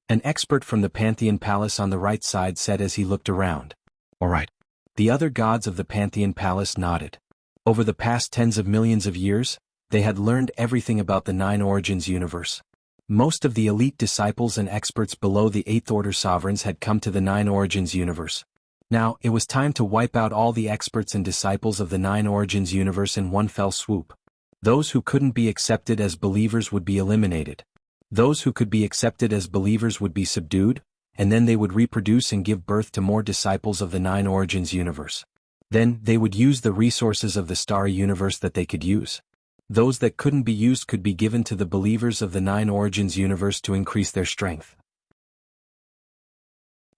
An expert from the Pantheon Palace on the right side said as he looked around. All right. The other gods of the Pantheon Palace nodded. Over the past tens of millions of years, they had learned everything about the Nine Origins universe. Most of the elite disciples and experts below the Eighth-Order Sovereigns had come to the Nine Origins universe. Now, it was time to wipe out all the experts and disciples of the Nine Origins universe in one fell swoop. Those who couldn't be accepted as believers would be eliminated. Those who could be accepted as believers would be subdued, and then they would reproduce and give birth to more disciples of the Nine Origins universe. Then, they would use the resources of the starry universe that they could use. Those that couldn't be used could be given to the believers of the Nine Origins universe to increase their strength.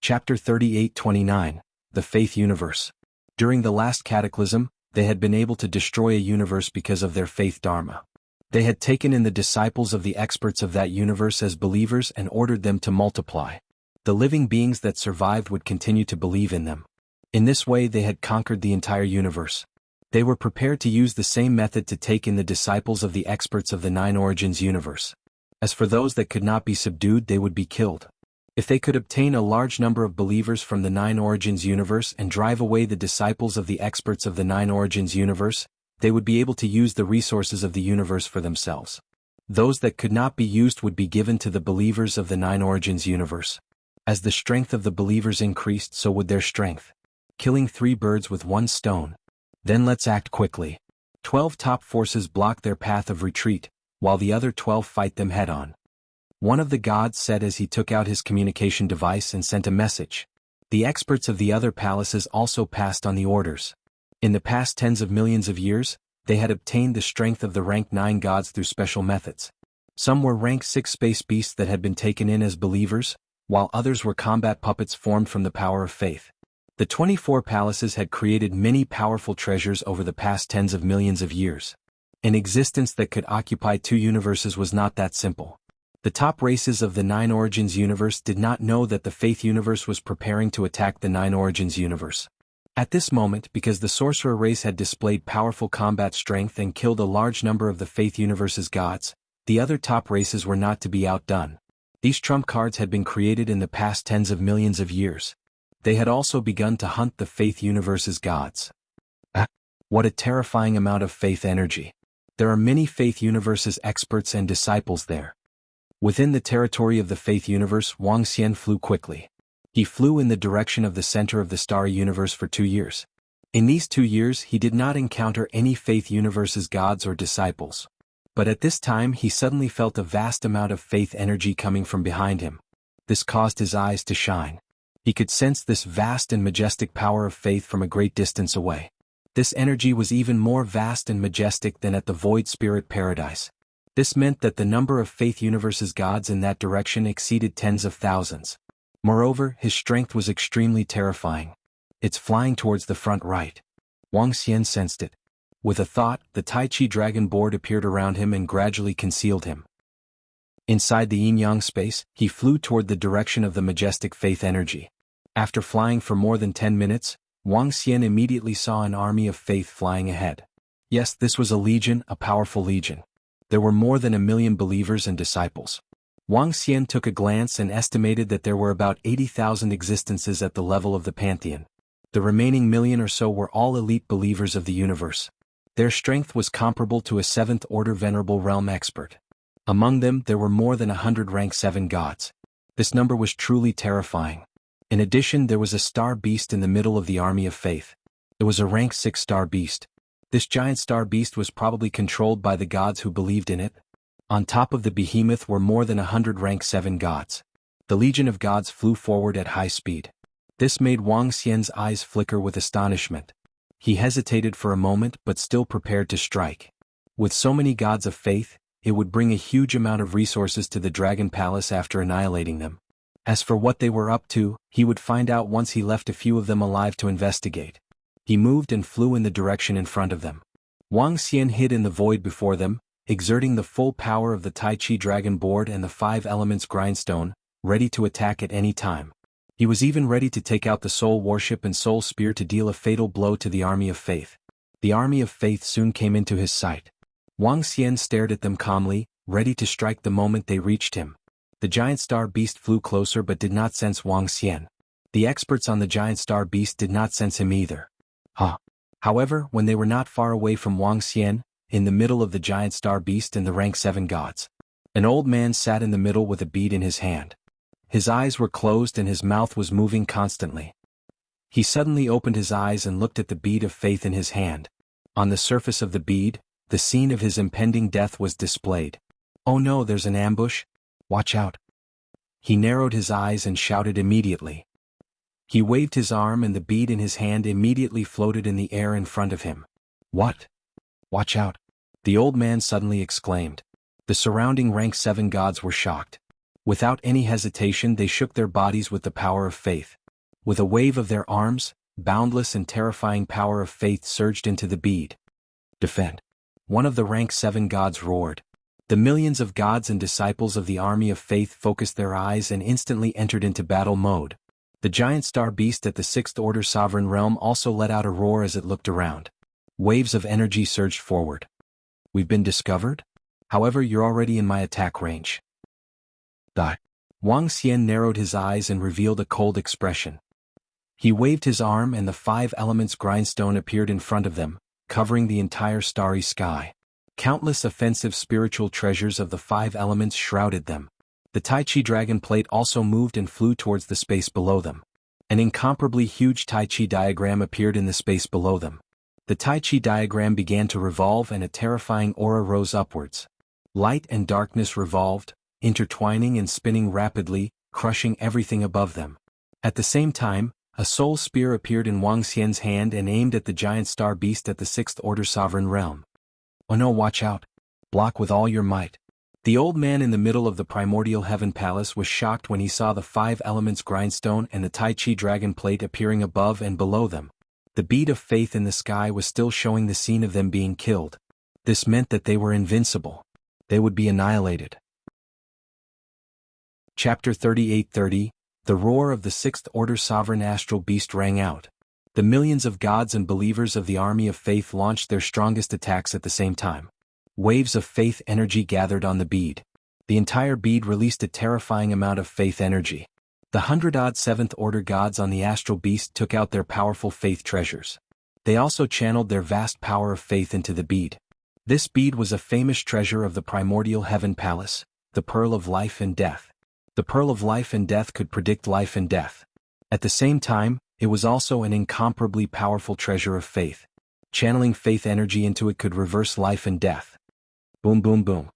Chapter 38-29, The Faith Universe. During the last cataclysm, they had been able to destroy a universe because of their faith dharma. They had taken in the disciples of the experts of that universe as believers and ordered them to multiply. The living beings that survived would continue to believe in them. In this way they had conquered the entire universe. They were prepared to use the same method to take in the disciples of the experts of the Nine Origins universe. As for those that could not be subdued, they would be killed. If they could obtain a large number of believers from the Nine Origins universe and drive away the disciples of the experts of the Nine Origins universe, they would be able to use the resources of the universe for themselves. Those that could not be used would be given to the believers of the Nine Origins universe. As the strength of the believers increased, so would their strength. Killing 3 birds with 1 stone. Then let's act quickly. 12 top forces block their path of retreat, while the other 12 fight them head-on. One of the gods said as he took out his communication device and sent a message. The experts of the other palaces also passed on the orders. In the past tens of millions of years, they had obtained the strength of the rank 9 gods through special methods. Some were rank 6 space beasts that had been taken in as believers, while others were combat puppets formed from the power of faith. The 24 palaces had created many powerful treasures over the past tens of millions of years. An existence that could occupy 2 universes was not that simple. The top races of the Nine Origins universe did not know that the Faith universe was preparing to attack the Nine Origins universe. At this moment, because the sorcerer race had displayed powerful combat strength and killed a large number of the Faith universe's gods, the other top races were not to be outdone. These trump cards had been created in the past tens of millions of years. They had also begun to hunt the faith universe's gods. What a terrifying amount of faith energy. There are many faith universe's experts and disciples there. Within the territory of the faith universe, Wuxia flew quickly. He flew in the direction of the center of the starry universe for 2 years. In these 2 years he did not encounter any faith universe's gods or disciples. But at this time he suddenly felt a vast amount of faith energy coming from behind him. This caused his eyes to shine. He could sense this vast and majestic power of faith from a great distance away. This energy was even more vast and majestic than at the void spirit paradise. This meant that the number of faith universe's gods in that direction exceeded tens of thousands. Moreover, his strength was extremely terrifying. It's flying towards the front right. Wuxia sensed it. With a thought, the Tai Chi dragon board appeared around him and gradually concealed him. Inside the yin-yang space, he flew toward the direction of the majestic faith energy. After flying for more than 10 minutes, Wuxia immediately saw an army of faith flying ahead. Yes, this was a legion, a powerful legion. There were more than 1 million believers and disciples. Wuxia took a glance and estimated that there were about 80,000 existences at the level of the pantheon. The remaining million or so were all elite believers of the universe. Their strength was comparable to a 7th-order Venerable Realm expert. Among them there were more than 100 rank 7 gods. This number was truly terrifying. In addition, there was a star beast in the middle of the army of faith. It was a rank 6 star beast. This giant star beast was probably controlled by the gods who believed in it. On top of the behemoth were more than 100 rank 7 gods. The legion of gods flew forward at high speed. This made Wuxia's eyes flicker with astonishment. He hesitated for a moment but still prepared to strike. With so many gods of faith, it would bring a huge amount of resources to the Dragon Palace after annihilating them. As for what they were up to, he would find out once he left a few of them alive to investigate. He moved and flew in the direction in front of them. Wuxia hid in the void before them, exerting the full power of the Tai Chi dragon board and the 5 elements grindstone, ready to attack at any time. He was even ready to take out the soul worship and soul spear to deal a fatal blow to the army of faith. The army of faith soon came into his sight. Wuxia stared at them calmly, ready to strike the moment they reached him. The giant star beast flew closer but did not sense Wuxia. The experts on the giant star beast did not sense him either. However, when they were not far away from Wuxia, in the middle of the giant star beast and the rank 7 gods, an old man sat in the middle with a bead in his hand. His eyes were closed and his mouth was moving constantly. He suddenly opened his eyes and looked at the bead of faith in his hand. On the surface of the bead, the scene of his impending death was displayed. "Oh no, there's an ambush! Watch out!" He narrowed his eyes and shouted immediately. He waved his arm and the bead in his hand immediately floated in the air in front of him. "What? Watch out!" the old man suddenly exclaimed. The surrounding rank 7 gods were shocked. Without any hesitation they shook their bodies with the power of faith. With a wave of their arms, boundless and terrifying power of faith surged into the bead. "Defend!" one of the rank 7 gods roared. The millions of gods and disciples of the army of faith focused their eyes and instantly entered into battle mode. The giant star beast at the 6th order sovereign realm also let out a roar as it looked around. Waves of energy surged forward. "We've been discovered? However, you're already in my attack range." Wuxia narrowed his eyes and revealed a cold expression. He waved his arm and the 5 elements grindstone appeared in front of them, covering the entire starry sky. Countless offensive spiritual treasures of the 5 elements shrouded them. The Tai Chi dragon plate also moved and flew towards the space below them. An incomparably huge Tai Chi diagram appeared in the space below them. The Tai Chi diagram began to revolve and a terrifying aura rose upwards. Light and darkness revolved, intertwining and spinning rapidly, crushing everything above them. At the same time, a soul spear appeared in Wuxia's hand and aimed at the giant star beast at the 6th order sovereign realm. "Oh no, watch out! Block with all your might!" The old man in the middle of the primordial heaven palace was shocked when he saw the 5 elements grindstone and the Tai Chi dragon plate appearing above and below them. The bead of faith in the sky was still showing the scene of them being killed. This meant that they were invincible. They would be annihilated. Chapter 38:30, The roar of the 6th order sovereign astral beast rang out. The millions of gods and believers of the army of faith launched their strongest attacks at the same time. Waves of faith energy gathered on the bead. The entire bead released a terrifying amount of faith energy. The 100-odd seventh-order gods on the astral beast took out their powerful faith treasures. They also channeled their vast power of faith into the bead. This bead was a famous treasure of the primordial heaven palace, the Pearl of Life and Death. The Pearl of Life and Death could predict life and death. At the same time, it was also an incomparably powerful treasure of faith. Channeling faith energy into it could reverse life and death. Boom boom boom.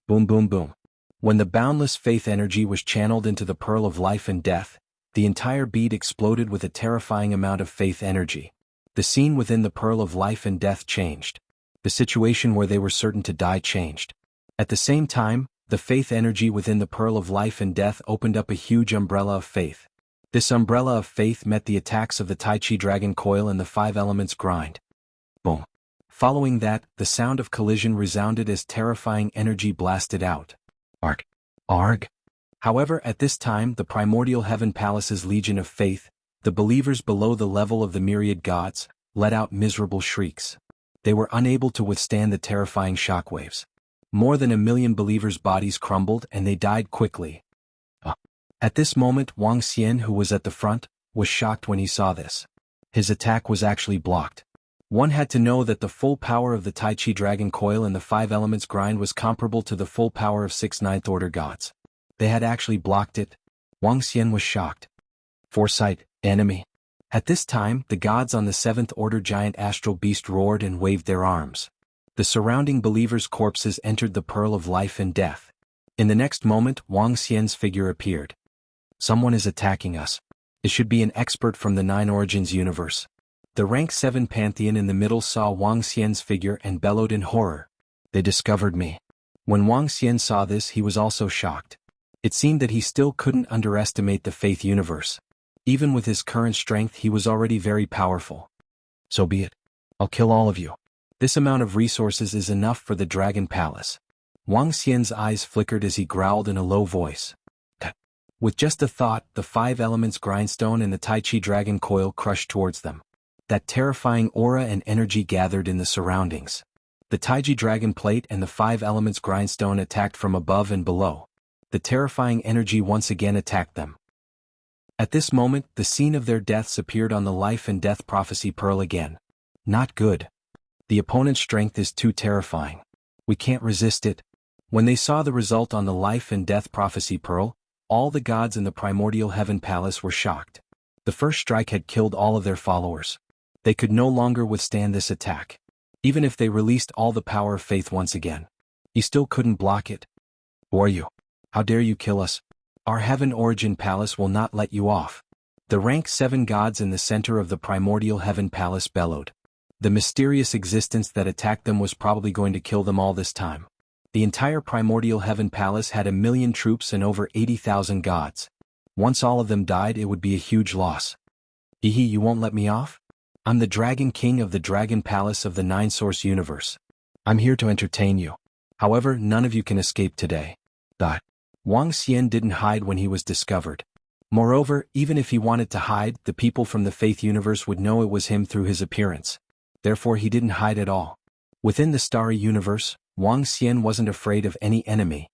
Boom boom boom. When the boundless faith energy was channeled into the Pearl of Life and Death, the entire bead exploded with a terrifying amount of faith energy. The scene within the Pearl of Life and Death changed. The situation where they were certain to die changed. At the same time, the faith energy within the Pearl of Life and Death opened up a huge umbrella of faith. This umbrella of faith met the attacks of the Tai Chi Dragon Coil and the five elements grind. Boom. Following that, the sound of collision resounded as terrifying energy blasted out. Arg. Arg. However, at this time the primordial heaven palace's legion of faith, the believers below the level of the myriad gods, let out miserable shrieks. They were unable to withstand the terrifying shockwaves. More than 1 million believers' bodies crumbled and they died quickly. At this moment Wang Xian, who was at the front, was shocked when he saw this. His attack was actually blocked. One had to know that the full power of the Tai Chi Dragon Coil and the five elements grind was comparable to the full power of 6 ninth-order gods. They had actually blocked it. Wang Xian was shocked. Foresight, enemy. At this time, the gods on the 7th-order giant astral beast roared and waved their arms. The surrounding believers' corpses entered the Pearl of Life and Death. In the next moment, Wang Xian's figure appeared. Someone is attacking us. It should be an expert from the Nine Origins universe. The rank 7 pantheon in the middle saw Wang Xian's figure and bellowed in horror. They discovered me. When Wang Xian saw this, he was also shocked. It seemed that he still couldn't underestimate the faith universe. Even with his current strength, he was already very powerful. So be it. I'll kill all of you. This amount of resources is enough for the Dragon Palace. Wang Xian's eyes flickered as he growled in a low voice. With just a thought, the five elements grindstone and the Tai Chi Dragon Coil crushed towards them. That terrifying aura and energy gathered in the surroundings. The Tai Chi Dragon Plate and the five elements grindstone attacked from above and below. The terrifying energy once again attacked them. At this moment, the scene of their deaths appeared on the Life and Death Prophecy Pearl again. Not good. The opponent's strength is too terrifying. We can't resist it. When they saw the result on the Life and Death Prophecy Pearl, all the gods in the primordial heaven palace were shocked. The first strike had killed all of their followers. They could no longer withstand this attack. Even if they released all the power of faith once again, you still couldn't block it. Who are you? How dare you kill us? Our heaven origin palace will not let you off. The rank 7 gods in the center of the primordial heaven palace bellowed. The mysterious existence that attacked them was probably going to kill them all this time. The entire primordial heaven palace had 1 million troops and over 80,000 gods. Once all of them died, it would be a huge loss. Hehe, you won't let me off? I'm the Dragon King of the Dragon Palace of the Nine-Source Universe. I'm here to entertain you. However, none of you can escape today. Wang Xian didn't hide when he was discovered. Moreover, even if he wanted to hide, the people from the Faith Universe would know it was him through his appearance. Therefore he didn't hide at all. Within the Starry Universe, Wang Xian wasn't afraid of any enemy.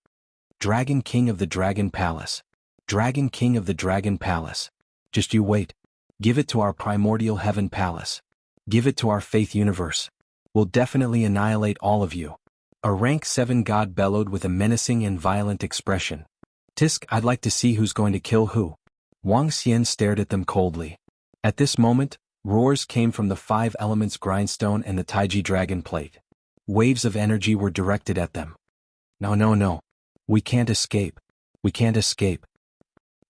Dragon King of the Dragon Palace. Dragon King of the Dragon Palace. Just you wait. Give it to our primordial heaven palace. Give it to our faith universe. We'll definitely annihilate all of you. A rank 7 god bellowed with a menacing and violent expression. Tisk, I'd like to see who's going to kill who. Wang Xian stared at them coldly. At this moment, roars came from the five elements grindstone and the Taiji Dragon Plate. Waves of energy were directed at them. No. We can't escape. We can't escape.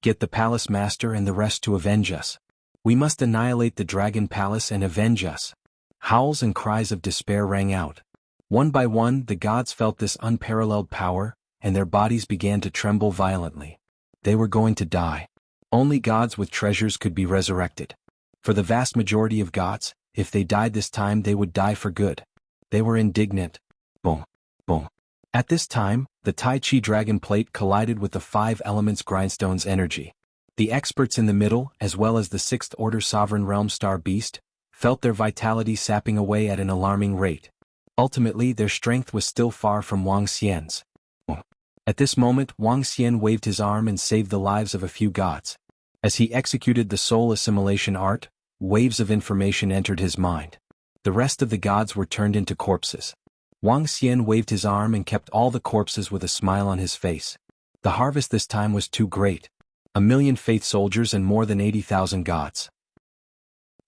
Get the palace master and the rest to avenge us. We must annihilate the Dragon Palace and avenge us. Howls and cries of despair rang out. One by one, the gods felt this unparalleled power, and their bodies began to tremble violently. They were going to die. Only gods with treasures could be resurrected. For the vast majority of gods, if they died this time, they would die for good. They were indignant. Boom, boom. At this time, the Tai Chi Dragon Plate collided with the five elements grindstone's energy. The experts in the middle, as well as the 6th Order Sovereign Realm Star Beast, felt their vitality sapping away at an alarming rate. Ultimately, their strength was still far from Wang Xian's. At this moment Wang Xian waved his arm and saved the lives of a few gods. As he executed the soul assimilation art, waves of information entered his mind. The rest of the gods were turned into corpses. Wang Xian waved his arm and kept all the corpses with a smile on his face. The harvest this time was too great. 1,000,000 faith soldiers and more than 80,000 gods.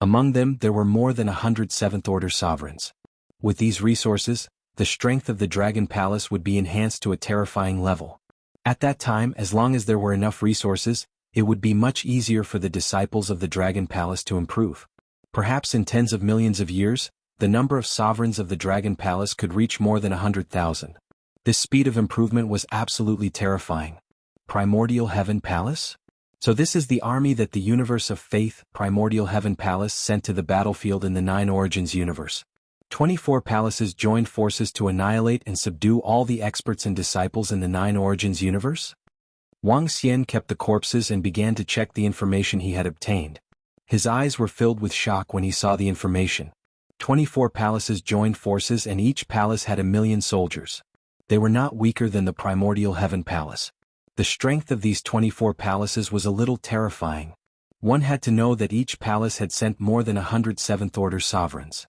Among them there were more than 100 seventh-order sovereigns. With these resources, the strength of the Dragon Palace would be enhanced to a terrifying level. At that time, as long as there were enough resources, it would be much easier for the disciples of the Dragon Palace to improve. Perhaps in tens of millions of years, the number of sovereigns of the Dragon Palace could reach more than 100,000. This speed of improvement was absolutely terrifying. Primordial Heaven Palace? So this is the army that the Universe of Faith, Primordial Heaven Palace, sent to the battlefield in the Nine Origins universe. 24 palaces joined forces to annihilate and subdue all the experts and disciples in the Nine Origins universe? Wang Xian kept the corpses and began to check the information he had obtained. His eyes were filled with shock when he saw the information. 24 palaces joined forces and each palace had 1,000,000 soldiers. They were not weaker than the Primordial Heaven Palace. The strength of these 24 palaces was a little terrifying. One had to know that each palace had sent more than 100 seventh-order sovereigns.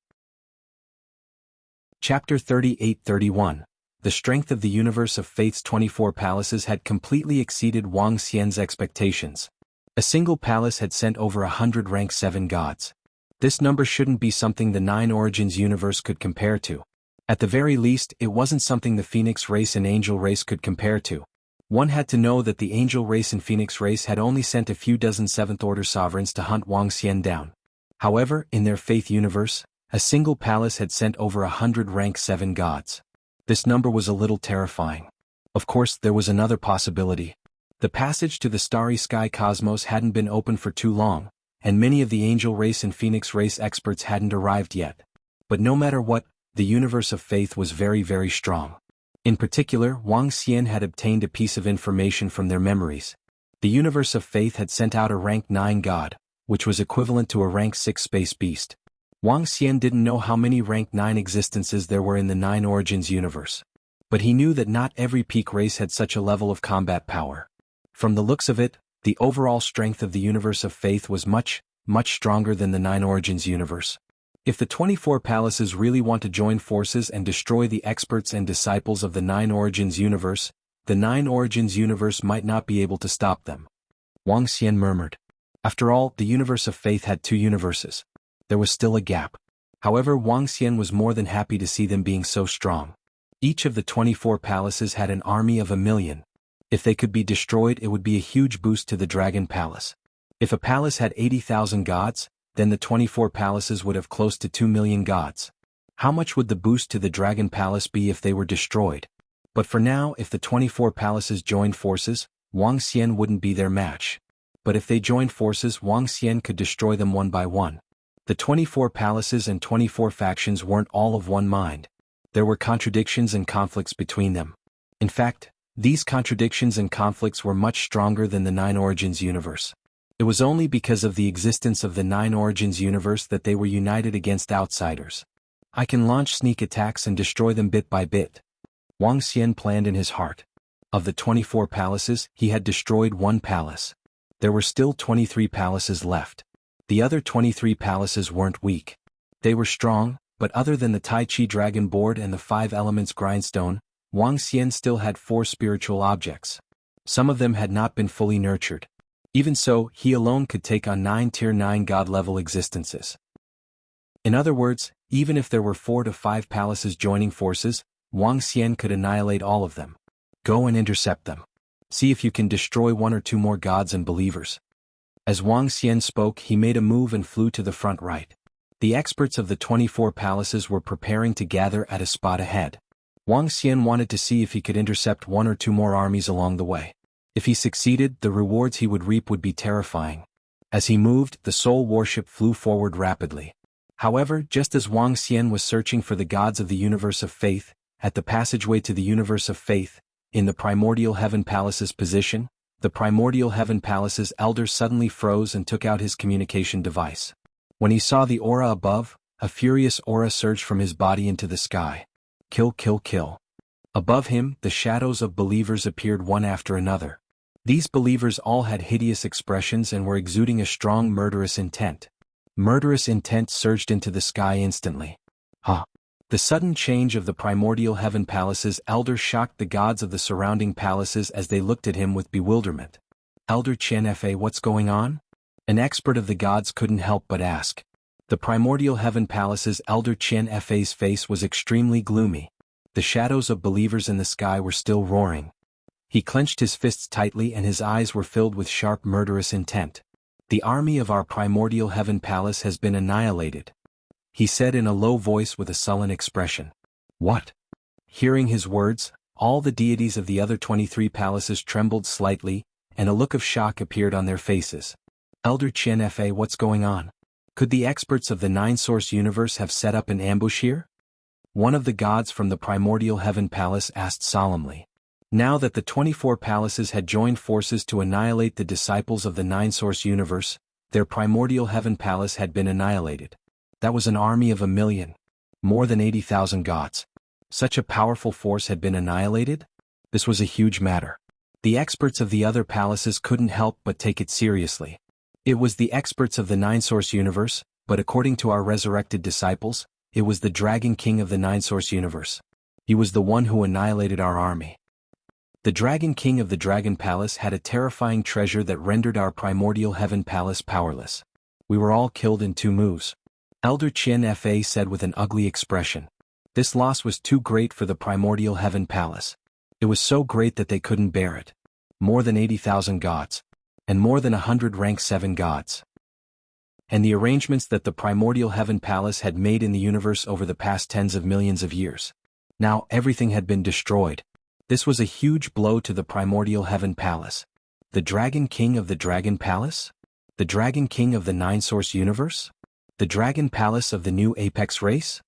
Chapter 38-31. The strength of the Universe of Faith's 24 palaces had completely exceeded Wang Xian's expectations. A single palace had sent over 100 rank 7 gods. This number shouldn't be something the Nine Origins universe could compare to. At the very least, it wasn't something the Phoenix race and Angel race could compare to. One had to know that the Angel race and Phoenix race had only sent a few dozen seventh-order sovereigns to hunt Wang Xian down. However, in their Faith universe, a single palace had sent over 100 rank 7 gods. This number was a little terrifying. Of course, there was another possibility. The passage to the starry sky cosmos hadn't been open for too long, and many of the Angel race and Phoenix race experts hadn't arrived yet. But no matter what, the Universe of Faith was very, very strong. In particular, Wang Xian had obtained a piece of information from their memories. The Universe of Faith had sent out a rank 9 god, which was equivalent to a rank 6 space beast. Wang Xian didn't know how many rank 9 existences there were in the Nine Origins universe. But he knew that not every peak race had such a level of combat power. From the looks of it, the overall strength of the Universe of Faith was much, much stronger than the Nine Origins universe. If the 24 palaces really want to join forces and destroy the experts and disciples of the Nine Origins universe, the Nine Origins universe might not be able to stop them. Wang Xian murmured. After all, the Universe of Faith had 2 universes. There was still a gap. However, Wang Xian was more than happy to see them being so strong. Each of the 24 palaces had an army of 1,000,000. If they could be destroyed, it would be a huge boost to the Dragon Palace. If a palace had 80,000 gods, then the 24 palaces would have close to 2,000,000 gods. How much would the boost to the Dragon Palace be if they were destroyed? But for now, if the 24 palaces joined forces, Wang Xian wouldn't be their match. But if they joined forces, Wang Xian could destroy them one by one. The 24 palaces and 24 factions weren't all of one mind. There were contradictions and conflicts between them. In fact, these contradictions and conflicts were much stronger than the Nine Origins universe. It was only because of the existence of the Nine Origins universe that they were united against outsiders. I can launch sneak attacks and destroy them bit by bit. Wang Xian planned in his heart. Of the 24 palaces, he had destroyed 1 palace. There were still 23 palaces left. The other 23 palaces weren't weak. They were strong, but other than the Tai Chi Dragon Board and the 5 Elements Grindstone, Wang Xian still had 4 spiritual objects. Some of them had not been fully nurtured. Even so, he alone could take on 9 Tier 9 God-level existences. In other words, even if there were 4 to 5 palaces joining forces, Wang Xian could annihilate all of them. Go and intercept them. See if you can destroy 1 or 2 more gods and believers. As Wang Xian spoke, he made a move and flew to the front right. The experts of the 24 palaces were preparing to gather at a spot ahead. Wang Xian wanted to see if he could intercept 1 or 2 more armies along the way. If he succeeded, the rewards he would reap would be terrifying. As he moved, the soul warship flew forward rapidly. However, just as Wang Xian was searching for the gods of the Universe of Faith, at the passageway to the Universe of Faith, in the Primordial Heaven Palace's position, the Primordial Heaven Palace's elder suddenly froze and took out his communication device. When he saw the aura above, a furious aura surged from his body into the sky. Kill, kill, kill. Above him, the shadows of believers appeared one after another. These believers all had hideous expressions and were exuding a strong murderous intent. Murderous intent surged into the sky instantly. The sudden change of the primordial heaven palace's elder shocked the gods of the surrounding palaces as they looked at him with bewilderment. Elder Chen Fa, what's going on? An expert of the gods couldn't help but ask. The primordial heaven palace's elder Chen Fa's face was extremely gloomy. The shadows of believers in the sky were still roaring. He clenched his fists tightly and his eyes were filled with sharp murderous intent. The army of our primordial heaven palace has been annihilated, he said in a low voice with a sullen expression. What? Hearing his words, all the deities of the other 23 palaces trembled slightly, and a look of shock appeared on their faces. Elder Chen Fa, what's going on? Could the experts of the nine-source universe have set up an ambush here? One of the gods from the primordial heaven palace asked solemnly. Now that the 24 palaces had joined forces to annihilate the disciples of the nine-source universe, their primordial heaven palace had been annihilated. That was an army of 1,000,000. More than 80,000 gods. Such a powerful force had been annihilated? This was a huge matter. The experts of the other palaces couldn't help but take it seriously. It was the experts of the nine-source universe, but according to our resurrected disciples, it was the Dragon King of the nine-source universe. He was the one who annihilated our army. The Dragon King of the Dragon Palace had a terrifying treasure that rendered our primordial heaven palace powerless. We were all killed in 2 moves. Elder Chen Fa said with an ugly expression. This loss was too great for the primordial heaven palace. It was so great that they couldn't bear it. More than 80,000 gods. And more than 100 rank 7 gods. And the arrangements that the primordial heaven palace had made in the universe over the past tens of millions of years. Now everything had been destroyed. This was a huge blow to the primordial heaven palace. The Dragon King of the Dragon Palace? The Dragon King of the nine-source universe? The Dragon Palace of the new Apex race?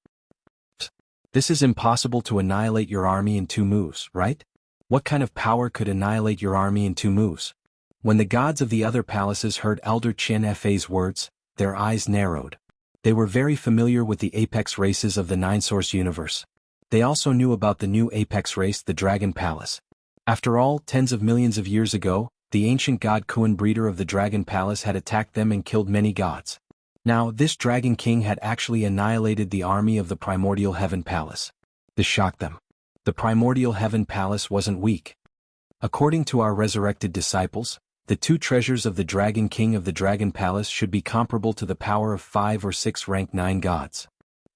This is impossible to annihilate your army in 2 moves, right? What kind of power could annihilate your army in 2 moves? When the gods of the other palaces heard Elder Chen Fa's words, their eyes narrowed. They were very familiar with the Apex races of the nine-source universe. They also knew about the new Apex race, the Dragon Palace. After all, tens of millions of years ago, the ancient god Kuan breeder of the Dragon Palace had attacked them and killed many gods. Now, this Dragon King had actually annihilated the army of the Primordial Heaven Palace. This shocked them. The Primordial Heaven Palace wasn't weak. According to our resurrected disciples, the 2 treasures of the Dragon King of the Dragon Palace should be comparable to the power of 5 or 6 rank 9 gods.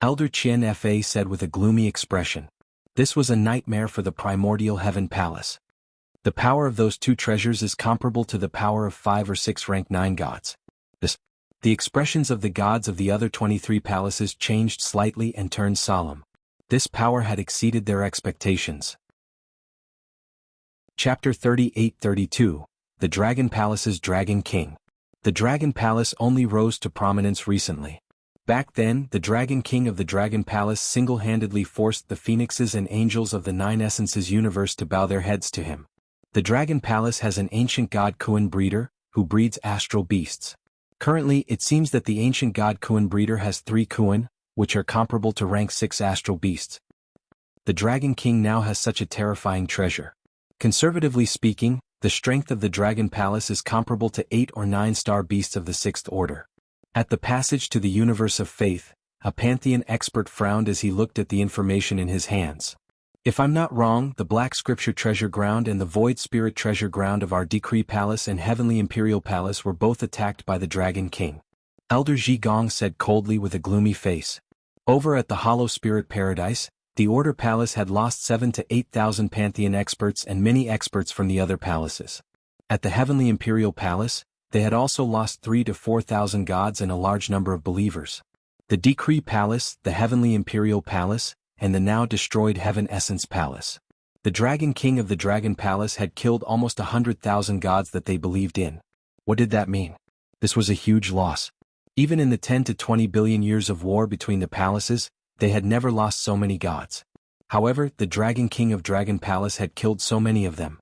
Elder Chen Fa said with a gloomy expression. This was a nightmare for the Primordial Heaven Palace. The power of those 2 treasures is comparable to the power of 5 or 6 rank 9 gods. The expressions of the gods of the other 23 palaces changed slightly and turned solemn. This power had exceeded their expectations. Chapter 38-32, The Dragon Palace's Dragon King. The Dragon Palace only rose to prominence recently. Back then, the Dragon King of the Dragon Palace single-handedly forced the phoenixes and angels of the 9 essences universe to bow their heads to him. The Dragon Palace has an ancient god Kuan breeder, who breeds astral beasts. Currently, it seems that the ancient god Kuan breeder has 3 Kuan, which are comparable to rank 6 astral beasts. The Dragon King now has such a terrifying treasure. Conservatively speaking, the strength of the Dragon Palace is comparable to 8 or 9 star beasts of the 6th order. At the passage to the universe of faith, a pantheon expert frowned as he looked at the information in his hands. If I'm not wrong, the Black Scripture Treasure Ground and the Void Spirit Treasure Ground of our Decree Palace and Heavenly Imperial Palace were both attacked by the Dragon King. Elder Zhigong said coldly with a gloomy face. Over at the Hollow Spirit Paradise, the Order Palace had lost 7,000 to 8,000 pantheon experts and many experts from the other palaces. At the Heavenly Imperial Palace, they had also lost 3,000 to 4,000 gods and a large number of believers. The Decree Palace, the Heavenly Imperial Palace, and the now destroyed Heaven Essence Palace. The Dragon King of the Dragon Palace had killed almost 100,000 gods that they believed in. What did that mean? This was a huge loss. Even in the 10 to 20 billion years of war between the palaces, they had never lost so many gods. However, the Dragon King of Dragon Palace had killed so many of them.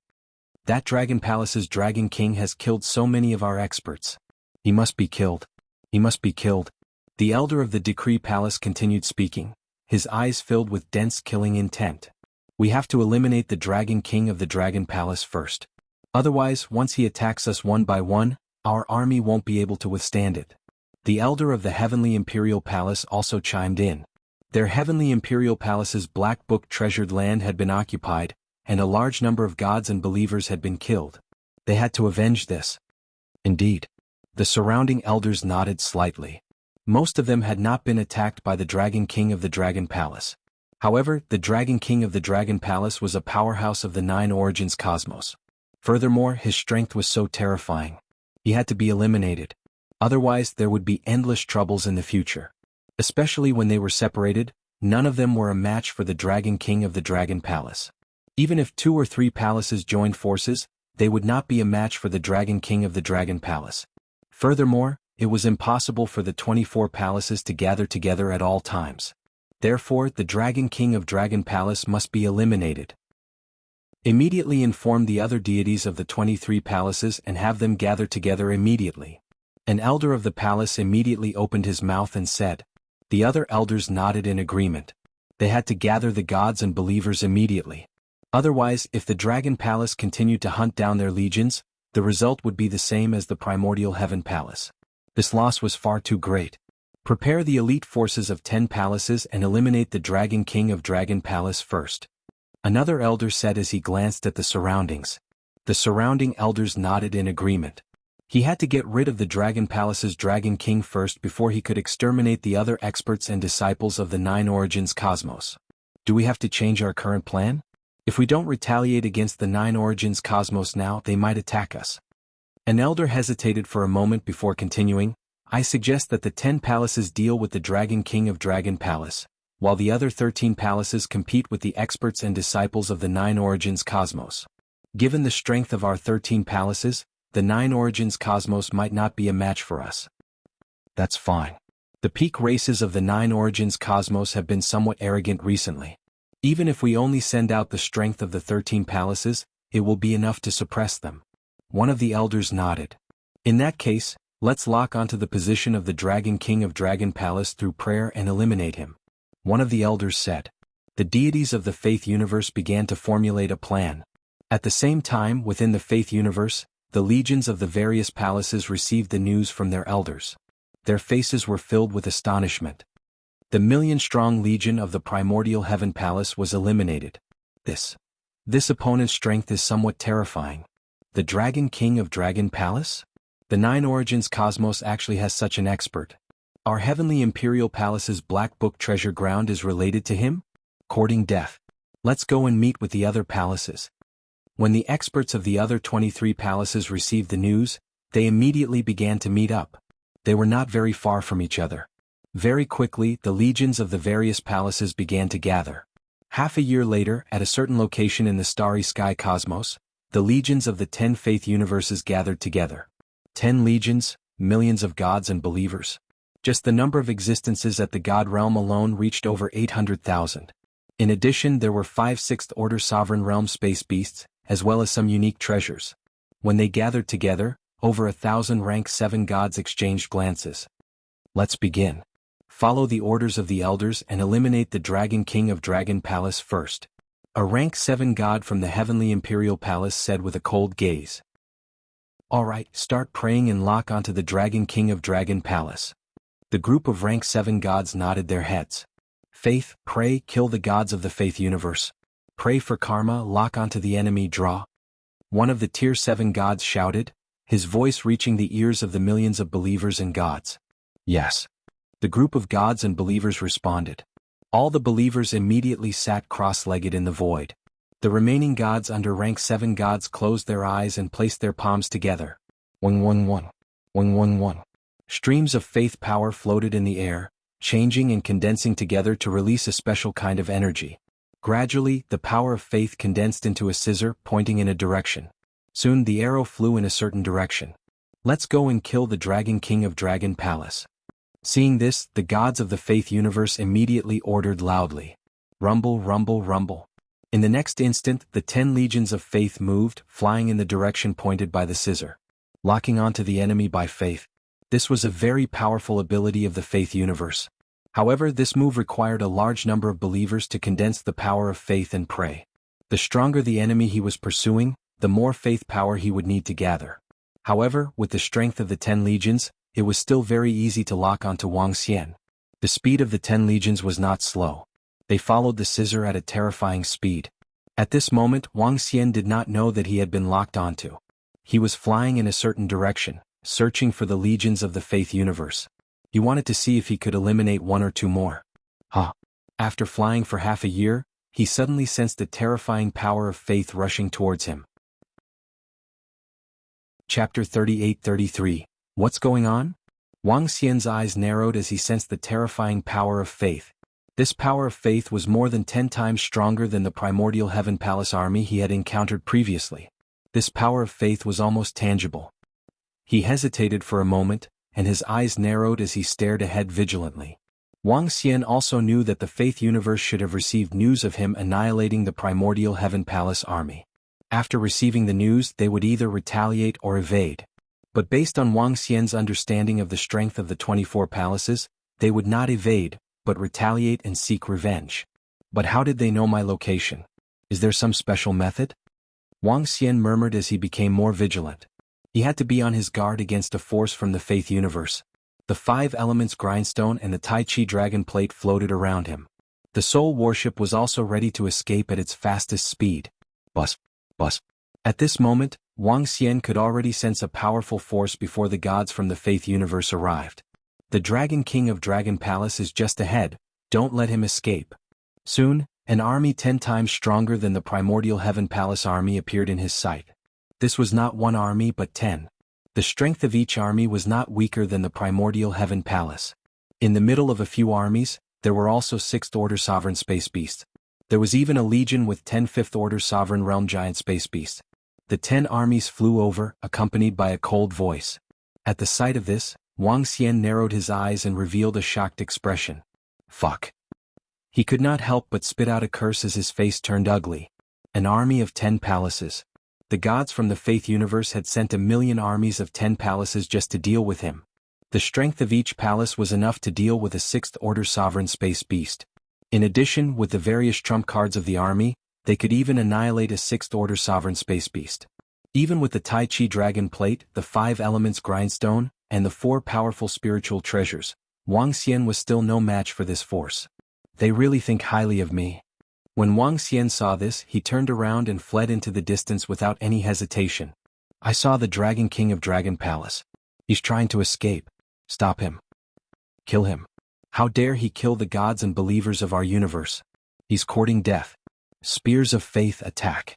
That Dragon Palace's Dragon King has killed so many of our experts. He must be killed. He must be killed. The Elder of the Decree Palace continued speaking, his eyes filled with dense killing intent. We have to eliminate the Dragon King of the Dragon Palace first. Otherwise, once he attacks us one by one, our army won't be able to withstand it. The elder of the Heavenly Imperial Palace also chimed in. Their Heavenly Imperial Palace's Black Book treasured land had been occupied, and a large number of gods and believers had been killed. They had to avenge this. Indeed. The surrounding elders nodded slightly. Most of them had not been attacked by the Dragon King of the Dragon Palace. However, the Dragon King of the Dragon Palace was a powerhouse of the Nine Origins cosmos. Furthermore, his strength was so terrifying. He had to be eliminated. Otherwise, there would be endless troubles in the future. Especially when they were separated, none of them were a match for the Dragon King of the Dragon Palace. Even if 2 or 3 palaces joined forces, they would not be a match for the Dragon King of the Dragon Palace. Furthermore, it was impossible for the 24 palaces to gather together at all times. Therefore, the Dragon King of Dragon Palace must be eliminated. Immediately inform the other deities of the 23 palaces and have them gather together immediately. An elder of the palace immediately opened his mouth and said. The other elders nodded in agreement. They had to gather the gods and believers immediately. Otherwise, if the Dragon Palace continued to hunt down their legions, the result would be the same as the Primordial Heaven Palace. This loss was far too great. Prepare the elite forces of 10 palaces and eliminate the Dragon King of Dragon Palace first. Another elder said as he glanced at the surroundings. The surrounding elders nodded in agreement. He had to get rid of the Dragon Palace's Dragon King first before he could exterminate the other experts and disciples of the Nine Origins cosmos. Do we have to change our current plan? If we don't retaliate against the Nine Origins cosmos now, they might attack us. An elder hesitated for a moment before continuing. I suggest that the 10 palaces deal with the Dragon King of Dragon Palace, while the other 13 palaces compete with the experts and disciples of the Nine Origins cosmos. Given the strength of our 13 palaces, the Nine Origins cosmos might not be a match for us. That's fine. The peak races of the Nine Origins cosmos have been somewhat arrogant recently. Even if we only send out the strength of the 13 palaces, it will be enough to suppress them. One of the elders nodded. In that case, let's lock onto the position of the Dragon King of Dragon Palace through prayer and eliminate him. One of the elders said. The deities of the Faith Universe began to formulate a plan. At the same time, within the Faith Universe, the legions of the various palaces received the news from their elders. Their faces were filled with astonishment. The million-strong legion of the Primordial Heaven Palace was eliminated. This opponent's strength is somewhat terrifying. The Dragon King of Dragon Palace? The Nine Origins cosmos actually has such an expert. Our Heavenly Imperial Palace's Black Book treasure ground is related to him? Courting death. Let's go and meet with the other palaces. When the experts of the other 23 palaces received the news, they immediately began to meet up. They were not very far from each other. Very quickly, the legions of the various palaces began to gather. Half a year later, at a certain location in the starry sky cosmos, the legions of the 10 faith universes gathered together. 10 legions, millions of gods and believers. Just the number of existences at the god realm alone reached over 800,000. In addition, there were 5 sixth-order sovereign realm space beasts, as well as some unique treasures. When they gathered together, over 1,000 rank 7 gods exchanged glances. Let's begin. Follow the orders of the elders and eliminate the Dragon King of Dragon Palace first. A rank 7 god from the Heavenly Imperial Palace said with a cold gaze. Alright, start praying and lock onto the Dragon King of Dragon Palace. The group of rank 7 gods nodded their heads. Faith, pray, kill the gods of the Faith Universe. Pray for karma, lock onto the enemy, draw. One of the tier 7 gods shouted, his voice reaching the ears of the millions of believers and gods. Yes. The group of gods and believers responded. All the believers immediately sat cross-legged in the void. The remaining gods under rank 7 gods closed their eyes and placed their palms together. 111. 111. Streams of faith power floated in the air, changing and condensing together to release a special kind of energy. Gradually, the power of faith condensed into a scissor pointing in a direction. Soon the arrow flew in a certain direction. Let's go and kill the Dragon King of Dragon Palace. Seeing this, the gods of the Faith Universe immediately ordered loudly. Rumble, rumble, rumble. In the next instant, the 10 legions of faith moved, flying in the direction pointed by the scissor. Locking onto the enemy by faith. This was a very powerful ability of the Faith Universe. However, this move required a large number of believers to condense the power of faith and pray. The stronger the enemy he was pursuing, the more faith power he would need to gather. However, with the strength of the 10 legions, it was still very easy to lock onto Wang Xian. The speed of the 10 legions was not slow. They followed the scissor at a terrifying speed. At this moment, Wang Xian did not know that he had been locked onto. He was flying in a certain direction, searching for the legions of the faith universe. He wanted to see if he could eliminate one or two more. After flying for half a year, he suddenly sensed the terrifying power of faith rushing towards him. Chapter 38-33. What's going on? Wang Xian's eyes narrowed as he sensed the terrifying power of faith. This power of faith was more than 10 times stronger than the primordial Heaven Palace army he had encountered previously. This power of faith was almost tangible. He hesitated for a moment, and his eyes narrowed as he stared ahead vigilantly. Wang Xian also knew that the faith universe should have received news of him annihilating the primordial Heaven Palace army. After receiving the news, they would either retaliate or evade. But based on Wang Xian's understanding of the strength of the 24 palaces, they would not evade, but retaliate and seek revenge. But how did they know my location? Is there some special method? Wang Xian murmured as he became more vigilant. He had to be on his guard against a force from the faith universe. The 5 elements grindstone and the Tai Chi dragon plate floated around him. The soul warship was also ready to escape at its fastest speed. Bus. At this moment, Wang Xian could already sense a powerful force before the gods from the faith universe arrived. The Dragon King of Dragon Palace is just ahead, don't let him escape. Soon, an army 10 times stronger than the primordial Heaven Palace army appeared in his sight. This was not one army but 10. The strength of each army was not weaker than the primordial Heaven Palace. In the middle of a few armies, there were also 6th Order Sovereign Space Beasts. There was even a legion with 10 5th Order Sovereign Realm Giant Space Beasts. The 10 armies flew over, accompanied by a cold voice. At the sight of this, Wang Xian narrowed his eyes and revealed a shocked expression. Fuck. He could not help but spit out a curse as his face turned ugly. An army of 10 palaces. The gods from the faith universe had sent 1,000,000 armies of 10 palaces just to deal with him. The strength of each palace was enough to deal with a 6th Order Sovereign Space Beast. In addition, with the various trump cards of the army, they could even annihilate a 6th Order Sovereign Space Beast. Even with the Tai Chi Dragon Plate, the 5 Elements Grindstone, and the 4 powerful spiritual treasures, Wang Xian was still no match for this force. They really think highly of me. When Wang Xian saw this, he turned around and fled into the distance without any hesitation. I saw the Dragon King of Dragon Palace. He's trying to escape. Stop him. Kill him. How dare he kill the gods and believers of our universe? He's courting death. Spears of Faith attack.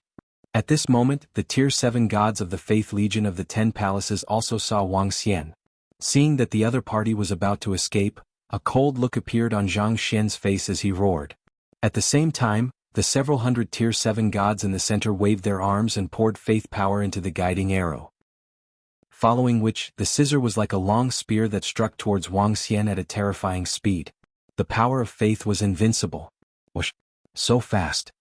At this moment, the Tier 7 gods of the Faith Legion of the 10 Palaces also saw Wang Xian. Seeing that the other party was about to escape, a cold look appeared on Zhang Xian's face as he roared. At the same time, the several hundred Tier 7 gods in the center waved their arms and poured faith power into the guiding arrow. Following which, the scissor was like a long spear that struck towards Wang Xian at a terrifying speed. The power of faith was invincible. Whoosh! So fast.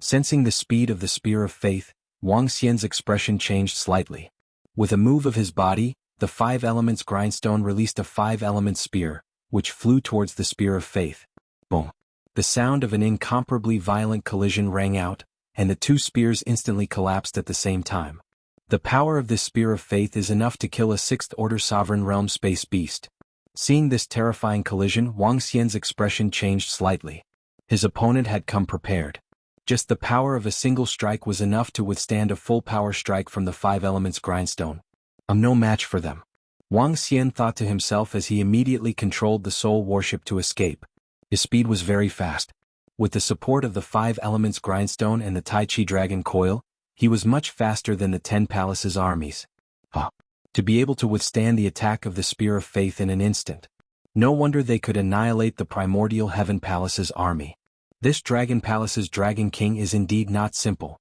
Sensing the speed of the spear of faith, Wang Xian's expression changed slightly. With a move of his body, the 5 Elements Grindstone released a 5-element spear, which flew towards the spear of faith. Boom! The sound of an incomparably violent collision rang out, and the 2 spears instantly collapsed at the same time. The power of this spear of faith is enough to kill a 6th Order Sovereign Realm Space Beast. Seeing this terrifying collision, Wang Xian's expression changed slightly. His opponent had come prepared. Just the power of a single strike was enough to withstand a full power strike from the 5 Elements Grindstone. I'm no match for them. Wang Xian thought to himself as he immediately controlled the soul warship to escape. His speed was very fast. With the support of the 5 Elements Grindstone and the Tai Chi Dragon Coil, he was much faster than the 10 Palaces armies. To be able to withstand the attack of the Spear of Faith in an instant. No wonder they could annihilate the primordial Heaven Palace's army. This Dragon Palace's Dragon King is indeed not simple.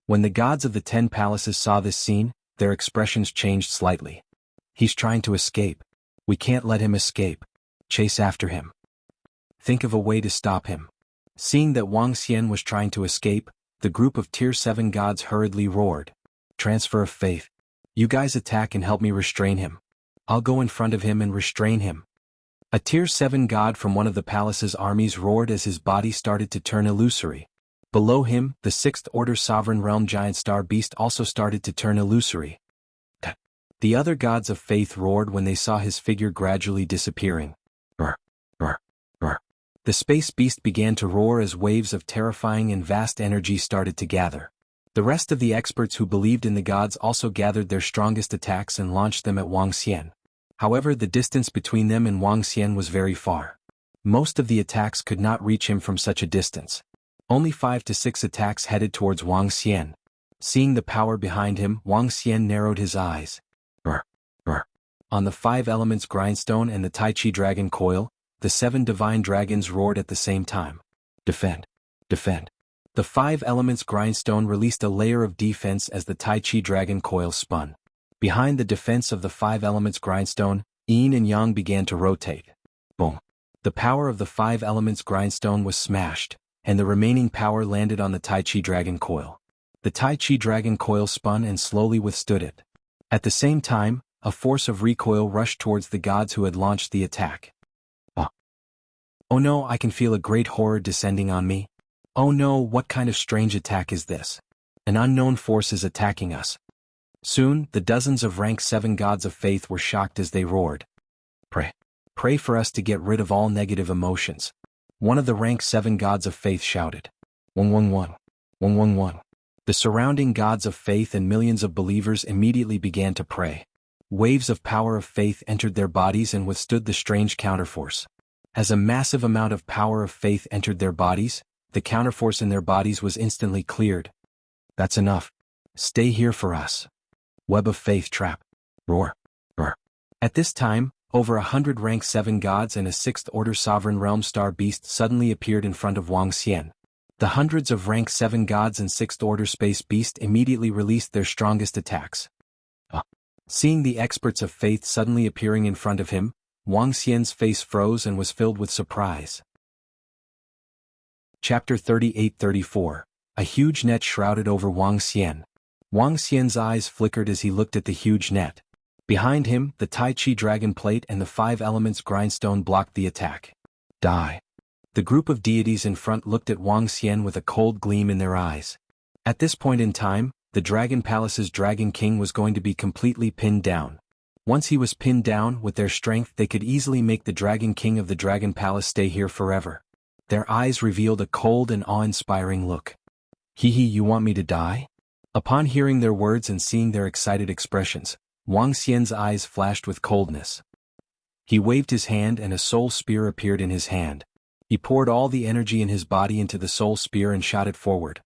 When the gods of the 10 Palaces saw this scene, their expressions changed slightly. He's trying to escape. We can't let him escape. Chase after him. Think of a way to stop him. Seeing that Wang Xian was trying to escape, the group of Tier 7 gods hurriedly roared. Transfer of faith. You guys attack and help me restrain him. I'll go in front of him and restrain him. A Tier 7 god from one of the palace's armies roared as his body started to turn illusory. Below him, the sixth-order sovereign realm giant star beast also started to turn illusory. The other gods of faith roared when they saw his figure gradually disappearing. Roar, roar, roar. The space beast began to roar as waves of terrifying and vast energy started to gather. The rest of the experts who believed in the gods also gathered their strongest attacks and launched them at Wang Xian. However, the distance between them and Wang Xian was very far. Most of the attacks could not reach him from such a distance. Only 5 to 6 attacks headed towards Wang Xian. Seeing the power behind him, Wang Xian narrowed his eyes. Brr, brr. On the 5 elements grindstone and the Tai Chi dragon coil, the 7 divine dragons roared at the same time. Defend! Defend! The 5 elements grindstone released a layer of defense as the Tai Chi dragon coil spun. Behind the defense of the 5 elements grindstone, yin and yang began to rotate. Boom! The power of the 5 elements grindstone was smashed, and the remaining power landed on the Tai Chi dragon coil. The Tai Chi dragon coil spun and slowly withstood it. At the same time, a force of recoil rushed towards the gods who had launched the attack. Oh no, I can feel a great horror descending on me. Oh no, what kind of strange attack is this? An unknown force is attacking us. Soon, the dozens of rank 7 gods of faith were shocked as they roared. Pray. Pray for us to get rid of all negative emotions. One of the rank 7 gods of faith shouted. 111. 111. The surrounding gods of faith and millions of believers immediately began to pray. Waves of power of faith entered their bodies and withstood the strange counterforce. As a massive amount of power of faith entered their bodies, the counterforce in their bodies was instantly cleared. That's enough. Stay here for us. Web of faith trap. Roar. Roar. At this time, over 100 rank 7 gods and a 6th-order sovereign realm star beast suddenly appeared in front of Wang Xian. The hundreds of rank 7 gods and 6th-order space beast immediately released their strongest attacks. Seeing the experts of faith suddenly appearing in front of him, Wang Xian's face froze and was filled with surprise. Chapter 38-34. A huge net shrouded over Wang Xian. Wang Xian's eyes flickered as he looked at the huge net. Behind him, the Tai Chi dragon plate and the 5 elements grindstone blocked the attack. Die. The group of deities in front looked at Wang Xian with a cold gleam in their eyes. At this point in time, the Dragon Palace's Dragon King was going to be completely pinned down. Once he was pinned down, with their strength they could easily make the Dragon King of the Dragon Palace stay here forever. Their eyes revealed a cold and awe-inspiring look. Hee, you want me to die? Upon hearing their words and seeing their excited expressions, Wang Xian's eyes flashed with coldness. He waved his hand and a soul spear appeared in his hand. He poured all the energy in his body into the soul spear and shot it forward.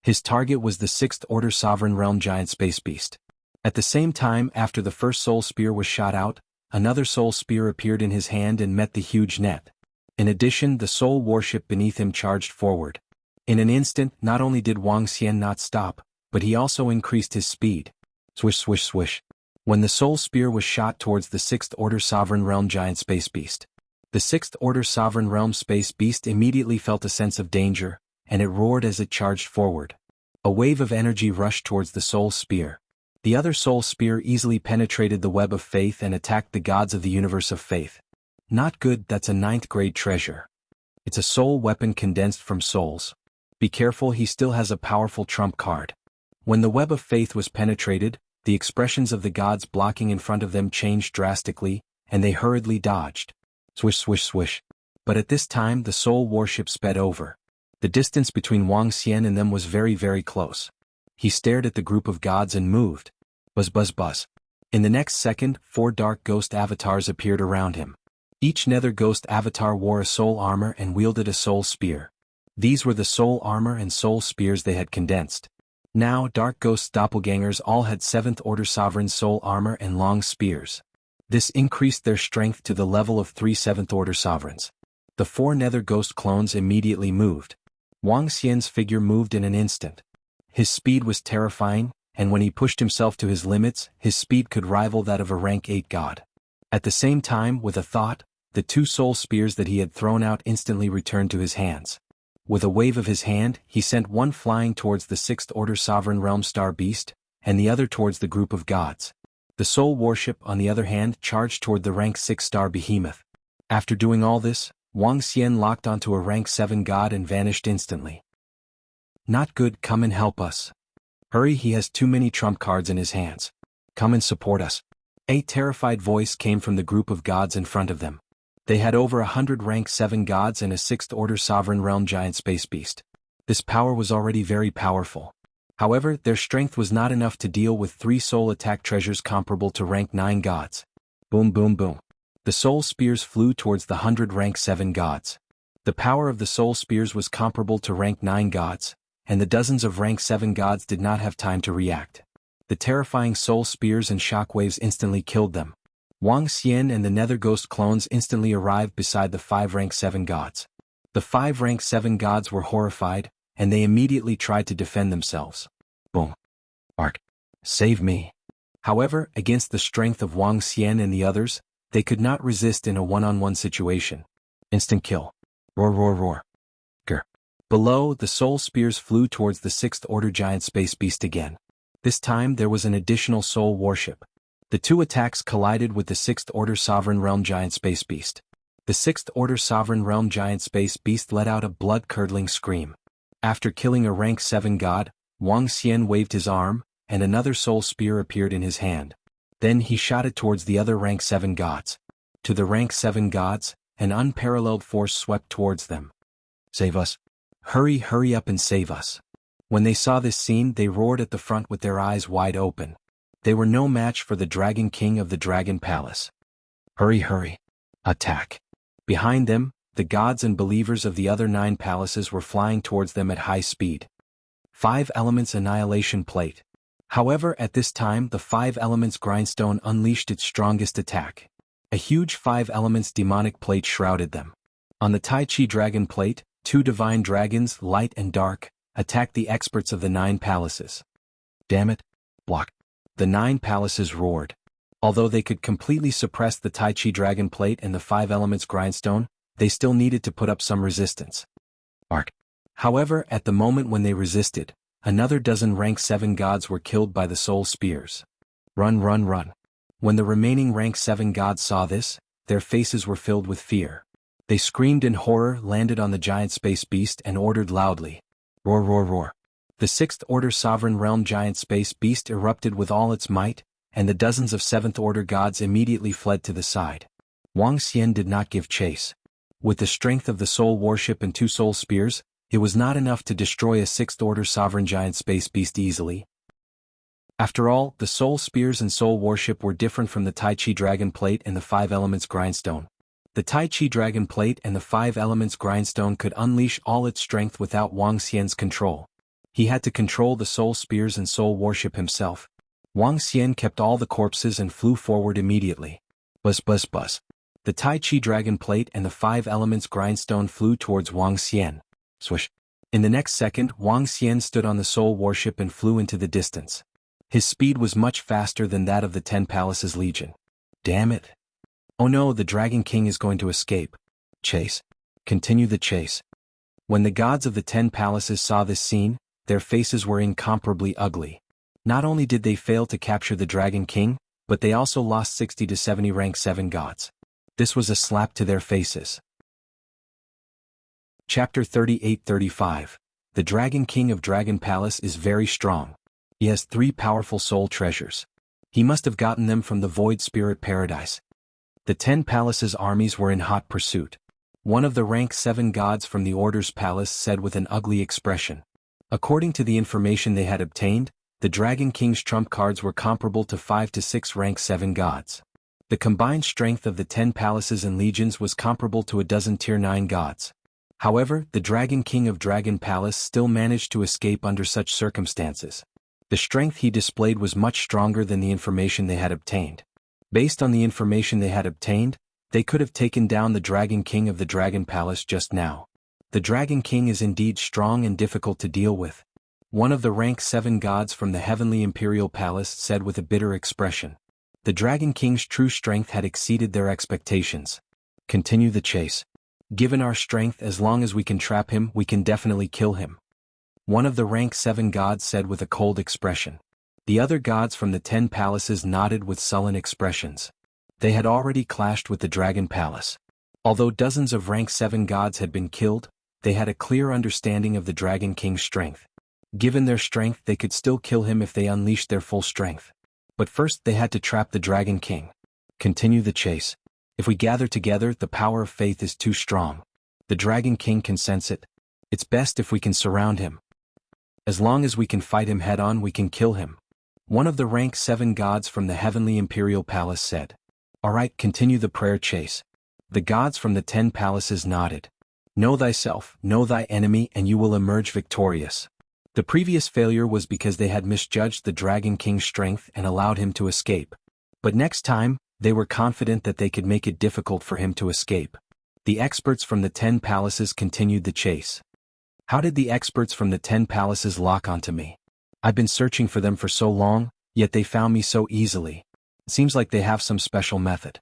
His target was the 6th-order sovereign realm giant space beast. At the same time, after the first soul spear was shot out, another soul spear appeared in his hand and met the huge net. In addition, the soul warship beneath him charged forward. In an instant, not only did Wang Xian not stop, but he also increased his speed. Swish, swish, swish. When the soul spear was shot towards the 6th-order sovereign realm giant space beast, the 6th-order sovereign realm space beast immediately felt a sense of danger, and it roared as it charged forward. A wave of energy rushed towards the soul spear. The other soul spear easily penetrated the web of faith and attacked the gods of the universe of faith. Not good, that's a 9th-grade treasure. It's a soul weapon condensed from souls. Be careful, he still has a powerful trump card. When the web of faith was penetrated, the expressions of the gods blocking in front of them changed drastically, and they hurriedly dodged. Swish, swish, swish. But at this time the soul warship sped over. The distance between Wang Xian and them was very, very close. He stared at the group of gods and moved. Buzz, buzz, buzz. In the next second, 4 dark ghost avatars appeared around him. Each nether ghost avatar wore a soul armor and wielded a soul spear. These were the soul armor and soul spears they had condensed. Now, dark ghost doppelgangers all had 7th-order sovereign soul armor and long spears. This increased their strength to the level of 3 7th-order sovereigns. The 4 nether ghost clones immediately moved. Wang Xian's figure moved in an instant. His speed was terrifying, and when he pushed himself to his limits, his speed could rival that of a rank 8 god. At the same time, with a thought, the 2 soul spears that he had thrown out instantly returned to his hands. With a wave of his hand, he sent one flying towards the 6th-order sovereign realm star beast, and the other towards the group of gods. The soul warship, on the other hand, charged toward the rank 6 star behemoth. After doing all this, Wang Xian locked onto a rank 7 god and vanished instantly. Not good, come and help us. Hurry, he has too many trump cards in his hands. Come and support us. A terrified voice came from the group of gods in front of them. They had over 100 rank 7 gods and a 6th order sovereign realm giant space beast. This power was already very powerful. However, their strength was not enough to deal with 3 soul attack treasures comparable to rank 9 gods. Boom boom boom. The soul spears flew towards the 100 rank 7 gods. The power of the soul spears was comparable to rank 9 gods, and the dozens of rank 7 gods did not have time to react. The terrifying soul spears and shockwaves instantly killed them. Wang Xian and the Nether Ghost clones instantly arrived beside the 5 rank 7 gods. The 5 rank 7 gods were horrified, and they immediately tried to defend themselves. Boom. Ark. Save me. However, against the strength of Wang Xian and the others, they could not resist in a one-on-one situation. Instant kill. Roar roar roar. Grr. Below, the soul spears flew towards the 6th order giant space beast again. This time there was an additional soul warship. The 2 attacks collided with the 6th order sovereign realm giant space beast. The 6th order sovereign realm giant space beast let out a blood-curdling scream. After killing a rank 7 god, Wang Xian waved his arm, and another soul spear appeared in his hand. Then he shot it towards the other rank 7 gods. To the rank 7 gods, an unparalleled force swept towards them. Save us. Hurry up and save us. When they saw this scene, they roared at the front with their eyes wide open. They were no match for the Dragon King of the Dragon Palace. Hurry. Attack. Behind them, the gods and believers of the other 9 palaces were flying towards them at high speed. 5 Elements Annihilation Plate. However, at this time the 5 Elements Grindstone unleashed its strongest attack. A huge 5 Elements Demonic Plate shrouded them. On the Tai Chi Dragon Plate, 2 divine dragons, light and dark, attacked the experts of the 9 palaces. Damn it. Block. The 9 palaces roared. Although they could completely suppress the Tai Chi Dragon Plate and the 5 Elements Grindstone, they still needed to put up some resistance. Arc. However, at the moment when they resisted, another dozen rank 7 gods were killed by the soul spears. Run. When the remaining rank 7 gods saw this, their faces were filled with fear. They screamed in horror, landed on the giant space beast and ordered loudly. Roar. The 6th order sovereign realm giant space beast erupted with all its might, and the dozens of 7th order gods immediately fled to the side. Wang Xian did not give chase. With the strength of the soul warship and 2 soul spears, it was not enough to destroy a 6th order sovereign giant space beast easily. After all, the soul spears and soul warship were different from the Tai Chi Dragon Plate and the 5 Elements Grindstone. The Tai Chi Dragon Plate and the 5 Elements Grindstone could unleash all its strength without Wang Xian's control. He had to control the soul spears and soul warship himself. Wang Xian kept all the corpses and flew forward immediately. Buzz. The Tai Chi Dragon Plate and the 5 Elements Grindstone flew towards Wang Xian. Swish. In the next second, Wang Xian stood on the soul warship and flew into the distance. His speed was much faster than that of the 10 Palaces Legion. Damn it. Oh no, the Dragon King is going to escape. Chase. Continue the chase. When the gods of the 10 palaces saw this scene, their faces were incomparably ugly. Not only did they fail to capture the Dragon King, but they also lost 60 to 70 rank 7 gods. This was a slap to their faces. Chapter 38-35. The Dragon King of Dragon Palace is very strong. He has 3 powerful soul treasures. He must have gotten them from the Void Spirit Paradise. The 10 palaces' armies were in hot pursuit. One of the rank 7 gods from the Order's palace said with an ugly expression. According to the information they had obtained, the Dragon King's trump cards were comparable to 5 to 6 rank 7 gods. The combined strength of the 10 palaces and legions was comparable to a dozen tier 9 gods. However, the Dragon King of Dragon Palace still managed to escape under such circumstances. The strength he displayed was much stronger than the information they had obtained. Based on the information they had obtained, they could have taken down the Dragon King of the Dragon Palace just now. The Dragon King is indeed strong and difficult to deal with. One of the rank 7 gods from the Heavenly Imperial Palace said with a bitter expression. The Dragon King's true strength had exceeded their expectations. Continue the chase. Given our strength, as long as we can trap him, we can definitely kill him. One of the rank 7 gods said with a cold expression. The other gods from the 10 palaces nodded with sullen expressions. They had already clashed with the Dragon Palace. Although dozens of rank 7 gods had been killed, they had a clear understanding of the Dragon King's strength. Given their strength, they could still kill him if they unleashed their full strength. But first they had to trap the Dragon King. Continue the chase. If we gather together, the power of faith is too strong. The Dragon King can sense it. It's best if we can surround him. As long as we can fight him head-on, we can kill him. One of the rank 7 gods from the heavenly imperial palace said. Alright, continue the prayer chase. The gods from the 10 palaces nodded. Know thyself, know thy enemy, and you will emerge victorious. The previous failure was because they had misjudged the Dragon King's strength and allowed him to escape. But next time, they were confident that they could make it difficult for him to escape. The experts from the 10 palaces continued the chase. How did the experts from the 10 palaces lock onto me? I've been searching for them for so long, yet they found me so easily. Seems like they have some special method.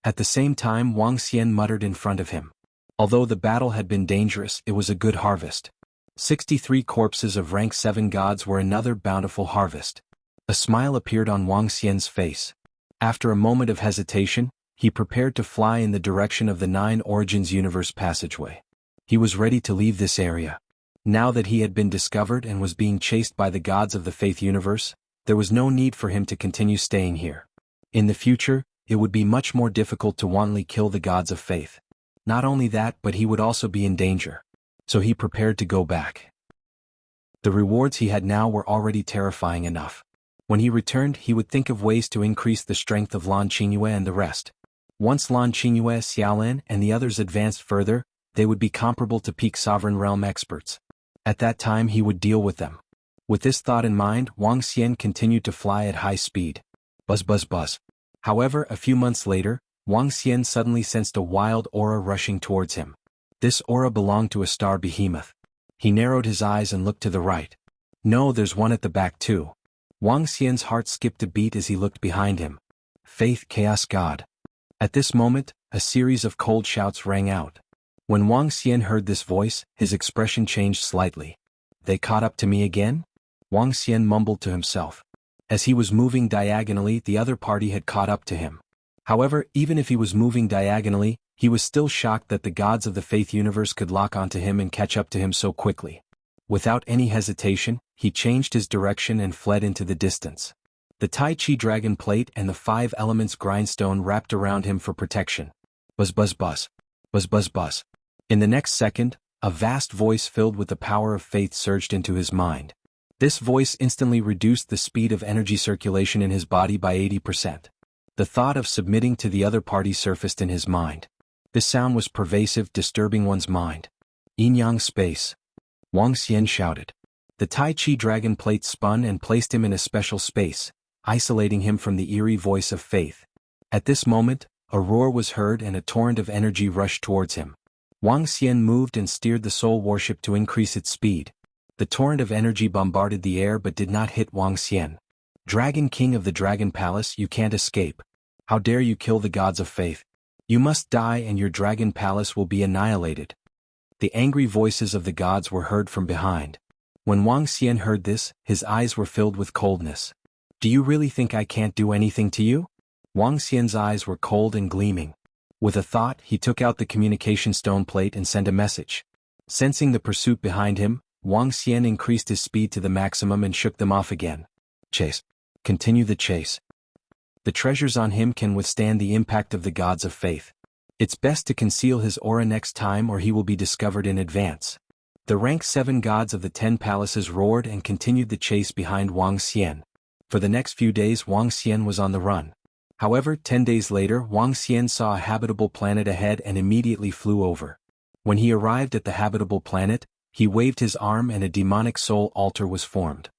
At the same time, Wang Xian muttered in front of him. Although the battle had been dangerous, it was a good harvest. 63 corpses of rank 7 gods were another bountiful harvest. A smile appeared on Wang Xian's face. After a moment of hesitation, he prepared to fly in the direction of the 9 Origins Universe passageway. He was ready to leave this area. Now that he had been discovered and was being chased by the gods of the Faith Universe, there was no need for him to continue staying here. In the future, it would be much more difficult to wantonly kill the gods of faith. Not only that, but he would also be in danger. So he prepared to go back. The rewards he had now were already terrifying enough. When he returned, he would think of ways to increase the strength of Lan Qingyue and the rest. Once Lan Qingyue, Xiaolin, and the others advanced further, they would be comparable to peak Sovereign Realm experts. At that time he would deal with them. With this thought in mind, Wang Xian continued to fly at high speed. Buzz buzz buzz. However, a few months later, Wang Xian suddenly sensed a wild aura rushing towards him. This aura belonged to a star behemoth. He narrowed his eyes and looked to the right. No, there's one at the back too. Wang Xian's heart skipped a beat as he looked behind him. Faith, Chaos God. At this moment, a series of cold shouts rang out. When Wang Xian heard this voice, his expression changed slightly. They caught up to me again? Wang Xian mumbled to himself. As he was moving diagonally, the other party had caught up to him. However, even if he was moving diagonally, he was still shocked that the gods of the Faith Universe could lock onto him and catch up to him so quickly. Without any hesitation, he changed his direction and fled into the distance. The Tai Chi Dragon Plate and the 5 Elements Grindstone wrapped around him for protection. Buzz buzz buzz. Buzz buzz buzz. In the next second, a vast voice filled with the power of faith surged into his mind. This voice instantly reduced the speed of energy circulation in his body by 80%. The thought of submitting to the other party surfaced in his mind. This sound was pervasive, disturbing one's mind. Yin-yang space. Wang Xian shouted. The Tai Chi Dragon Plate spun and placed him in a special space, isolating him from the eerie voice of faith. At this moment, a roar was heard and a torrent of energy rushed towards him. Wang Xian moved and steered the soul warship to increase its speed. The torrent of energy bombarded the air but did not hit Wang Xian. Dragon King of the Dragon Palace, you can't escape. How dare you kill the gods of faith? You must die and your Dragon Palace will be annihilated. The angry voices of the gods were heard from behind. When Wang Xian heard this, his eyes were filled with coldness. Do you really think I can't do anything to you? Wang Xian's eyes were cold and gleaming. With a thought, he took out the communication stone plate and sent a message. Sensing the pursuit behind him, Wang Xian increased his speed to the maximum and shook them off again. Chase. Continue the chase. The treasures on him can withstand the impact of the gods of faith. It's best to conceal his aura next time or he will be discovered in advance. The rank 7 gods of the 10 palaces roared and continued the chase behind Wang Xian. For the next few days Wang Xian was on the run. However, 10 days later Wang Xian saw a habitable planet ahead and immediately flew over. When he arrived at the habitable planet, he waved his arm and a demonic soul altar was formed.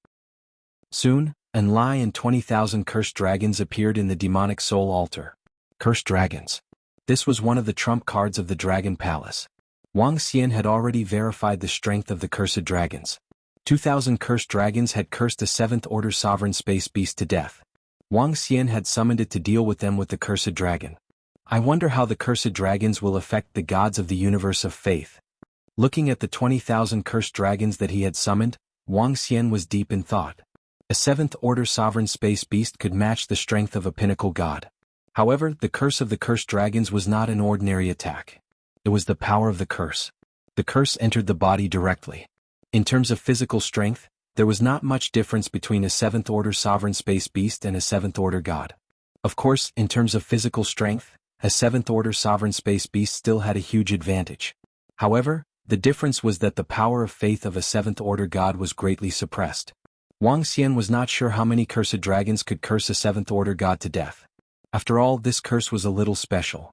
Soon, Enlai and 20,000 cursed dragons appeared in the demonic soul altar. Cursed dragons. This was one of the trump cards of the Dragon Palace. Wang Xian had already verified the strength of the cursed dragons. 2,000 cursed dragons had cursed a 7th Order Sovereign Space Beast to death. Wang Xian had summoned it to deal with them with the cursed dragon. I wonder how the cursed dragons will affect the gods of the universe of faith. Looking at the 20,000 cursed dragons that he had summoned, Wang Xian was deep in thought. A 7th Order Sovereign Space Beast could match the strength of a pinnacle god. However, the curse of the cursed dragons was not an ordinary attack. It was the power of the curse. The curse entered the body directly. In terms of physical strength, There was not much difference between a 7th-order sovereign space beast and a 7th-order god. Of course, in terms of physical strength, a 7th-order sovereign space beast still had a huge advantage. However, the difference was that the power of faith of a 7th-order god was greatly suppressed. Wang Xian was not sure how many cursed dragons could curse a 7th-order god to death. After all, this curse was a little special.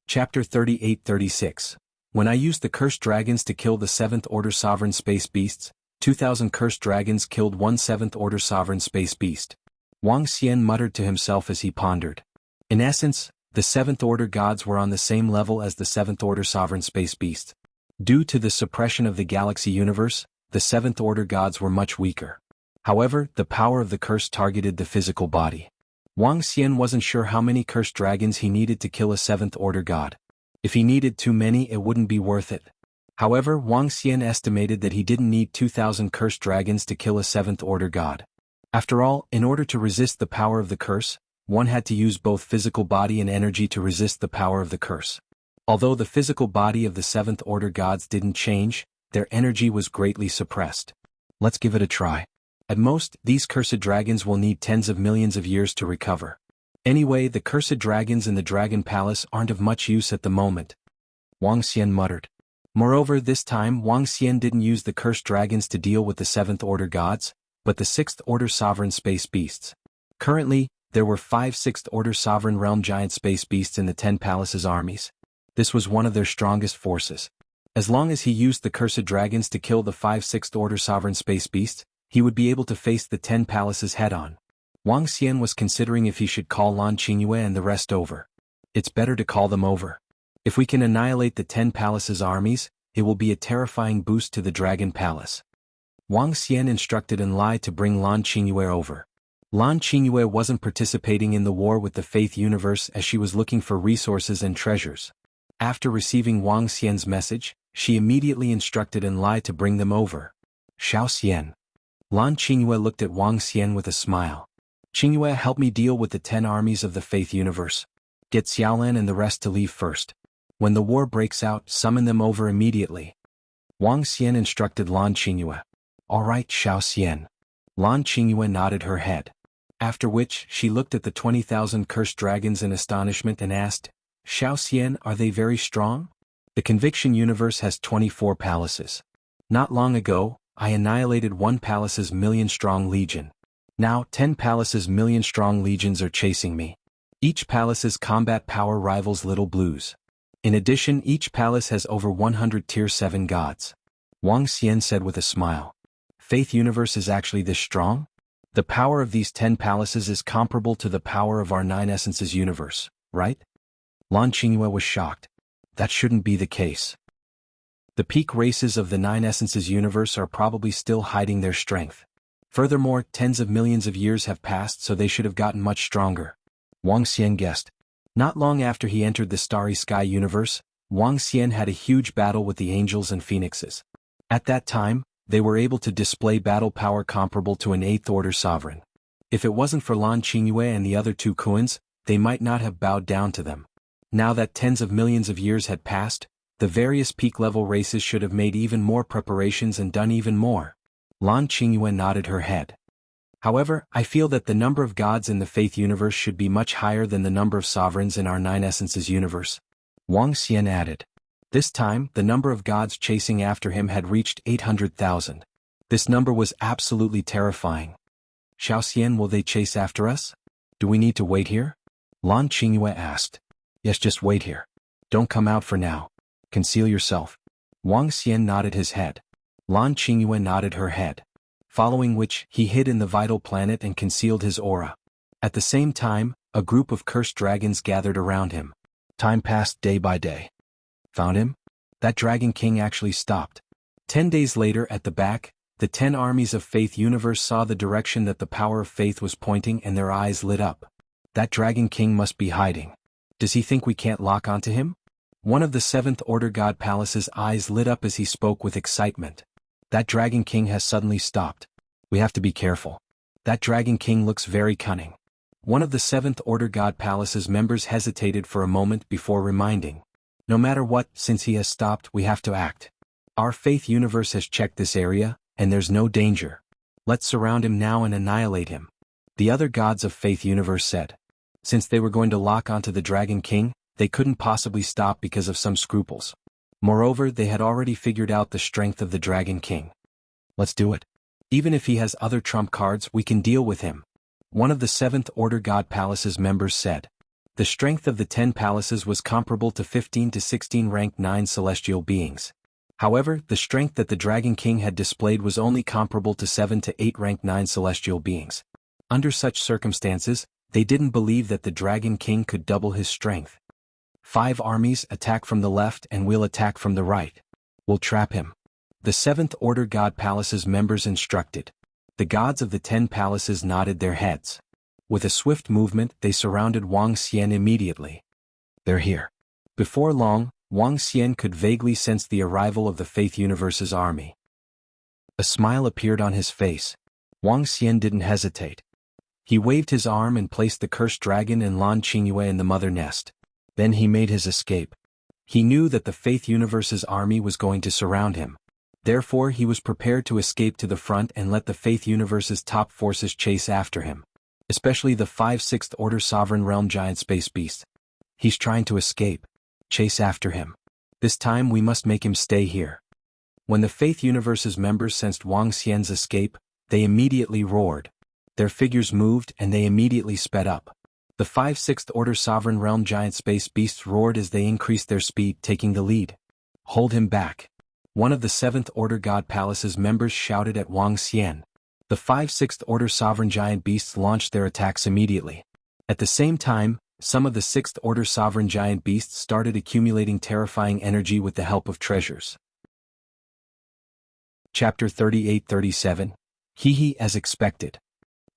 Chapter 38-36. When I used the cursed dragons to kill the 7th-order sovereign space beasts, 2,000 cursed dragons killed one 7th-order sovereign space beast. Wang Xian muttered to himself as he pondered. In essence, the 7th-order gods were on the same level as the 7th-order sovereign space beast. Due to the suppression of the galaxy universe, the 7th-order gods were much weaker. However, the power of the curse targeted the physical body. Wang Xian wasn't sure how many cursed dragons he needed to kill a 7th-order god. If he needed too many, it wouldn't be worth it. However, Wang Xian estimated that he didn't need 2,000 cursed dragons to kill a 7th-order god. After all, in order to resist the power of the curse, one had to use both physical body and energy to resist the power of the curse. Although the physical body of the 7th-order gods didn't change, their energy was greatly suppressed. Let's give it a try. At most, these cursed dragons will need tens of millions of years to recover. Anyway, the cursed dragons in the Dragon Palace aren't of much use at the moment, Wang Xian muttered. Moreover, this time Wang Xian didn't use the cursed dragons to deal with the 7th-order gods, but the 6th-order sovereign space beasts. Currently, there were 5 6th-order sovereign realm giant space beasts in the 10 palaces' armies. This was one of their strongest forces. As long as he used the cursed dragons to kill the 5 6th-order sovereign space beasts, he would be able to face the 10 palaces head-on. Wang Xian was considering if he should call Lan Qingyue and the rest over. It's better to call them over. If we can annihilate the 10 palaces' armies, it will be a terrifying boost to the Dragon Palace. Wang Xian instructed Enlai to bring Lan Qingyue over. Lan Qingyue wasn't participating in the war with the Faith Universe as she was looking for resources and treasures. After receiving Wang Xian's message, she immediately instructed Enlai to bring them over. Xiao Xian. Lan Qingyue looked at Wang Xian with a smile. Qingyue, help me deal with the 10 armies of the Faith Universe. Get Xiaolan and the rest to leave first. When the war breaks out, summon them over immediately. Wang Xian instructed Lan Qingyue. All right, Xiao Xian. Lan Qingyue nodded her head. After which, she looked at the 20,000 cursed dragons in astonishment and asked, Xiao Xian, are they very strong? The Conviction Universe has 24 palaces. Not long ago, I annihilated one palace's million-strong legion. Now 10 palaces' million-strong legions are chasing me. Each palace's combat power rivals Little Blue's. In addition, each palace has over 100 Tier 7 gods. Wang Xian said with a smile. Faith Universe is actually this strong? The power of these 10 palaces is comparable to the power of our 9 Essences universe, right? Lan Qingyue was shocked. That shouldn't be the case. The peak races of the 9 Essences universe are probably still hiding their strength. Furthermore, tens of millions of years have passed, so they should have gotten much stronger. Wang Xian guessed. Not long after he entered the Starry Sky universe, Wang Xian had a huge battle with the angels and phoenixes. At that time, they were able to display battle power comparable to an 8th-order sovereign. If it wasn't for Lan Qingyue and the other 2 Kuans, they might not have bowed down to them. Now that tens of millions of years had passed, the various peak-level races should have made even more preparations and done even more. Lan Qingyue nodded her head. However, I feel that the number of gods in the Faith Universe should be much higher than the number of sovereigns in our 9 Essences universe. Wang Xian added. This time, the number of gods chasing after him had reached 800,000. This number was absolutely terrifying. Xiao Xian, will they chase after us? Do we need to wait here? Lan Qingyue asked. Yes, just wait here. Don't come out for now. Conceal yourself. Wang Xian nodded his head. Lan Qingyue nodded her head. Following which, he hid in the vital planet and concealed his aura. At the same time, a group of cursed dragons gathered around him. Time passed day by day. Found him? That Dragon King actually stopped. 10 days later at the back, the 10 armies of Faith Universe saw the direction that the power of faith was pointing and their eyes lit up. That Dragon King must be hiding. Does he think we can't lock onto him? One of the 7th Order God Palace's eyes lit up as he spoke with excitement. That Dragon King has suddenly stopped. We have to be careful. That Dragon King looks very cunning. One of the 7th Order God Palace's members hesitated for a moment before reminding. No matter what, since he has stopped, we have to act. Our Faith Universe has checked this area, and there's no danger. Let's surround him now and annihilate him. The other gods of Faith Universe said. Since they were going to lock onto the Dragon King, they couldn't possibly stop because of some scruples. Moreover, they had already figured out the strength of the Dragon King. Let's do it. Even if he has other trump cards, we can deal with him. One of the 7th Order God Palace's members said. The strength of the 10 palaces was comparable to 15 to 16 rank 9 celestial beings. However, the strength that the Dragon King had displayed was only comparable to 7 to 8 rank 9 celestial beings. Under such circumstances, they didn't believe that the Dragon King could double his strength. 5 armies attack from the left and we'll attack from the right. We'll trap him. The 7th Order God Palace's members instructed. The gods of the 10 palaces nodded their heads. With a swift movement, they surrounded Wang Xian immediately. They're here. Before long, Wang Xian could vaguely sense the arrival of the Faith Universe's army. A smile appeared on his face. Wang Xian didn't hesitate. He waved his arm and placed the cursed dragon and Lan Qingyue in the mother nest. Then he made his escape. He knew that the Faith Universe's army was going to surround him. Therefore he was prepared to escape to the front and let the Faith Universe's top forces chase after him. Especially the 5 6th Order Sovereign Realm Giant Space Beast. He's trying to escape. Chase after him. This time we must make him stay here. When the Faith Universe's members sensed Wang Xian's escape, they immediately roared. Their figures moved and they immediately sped up. The 5 6th Order Sovereign Realm Giant Space Beasts roared as they increased their speed, taking the lead. Hold him back. One of the 7th Order God Palace's members shouted at Wang Xian. The 5 6th Order Sovereign Giant Beasts launched their attacks immediately. At the same time, some of the 6th Order Sovereign Giant Beasts started accumulating terrifying energy with the help of treasures. Chapter 38-37. Hehe. As expected.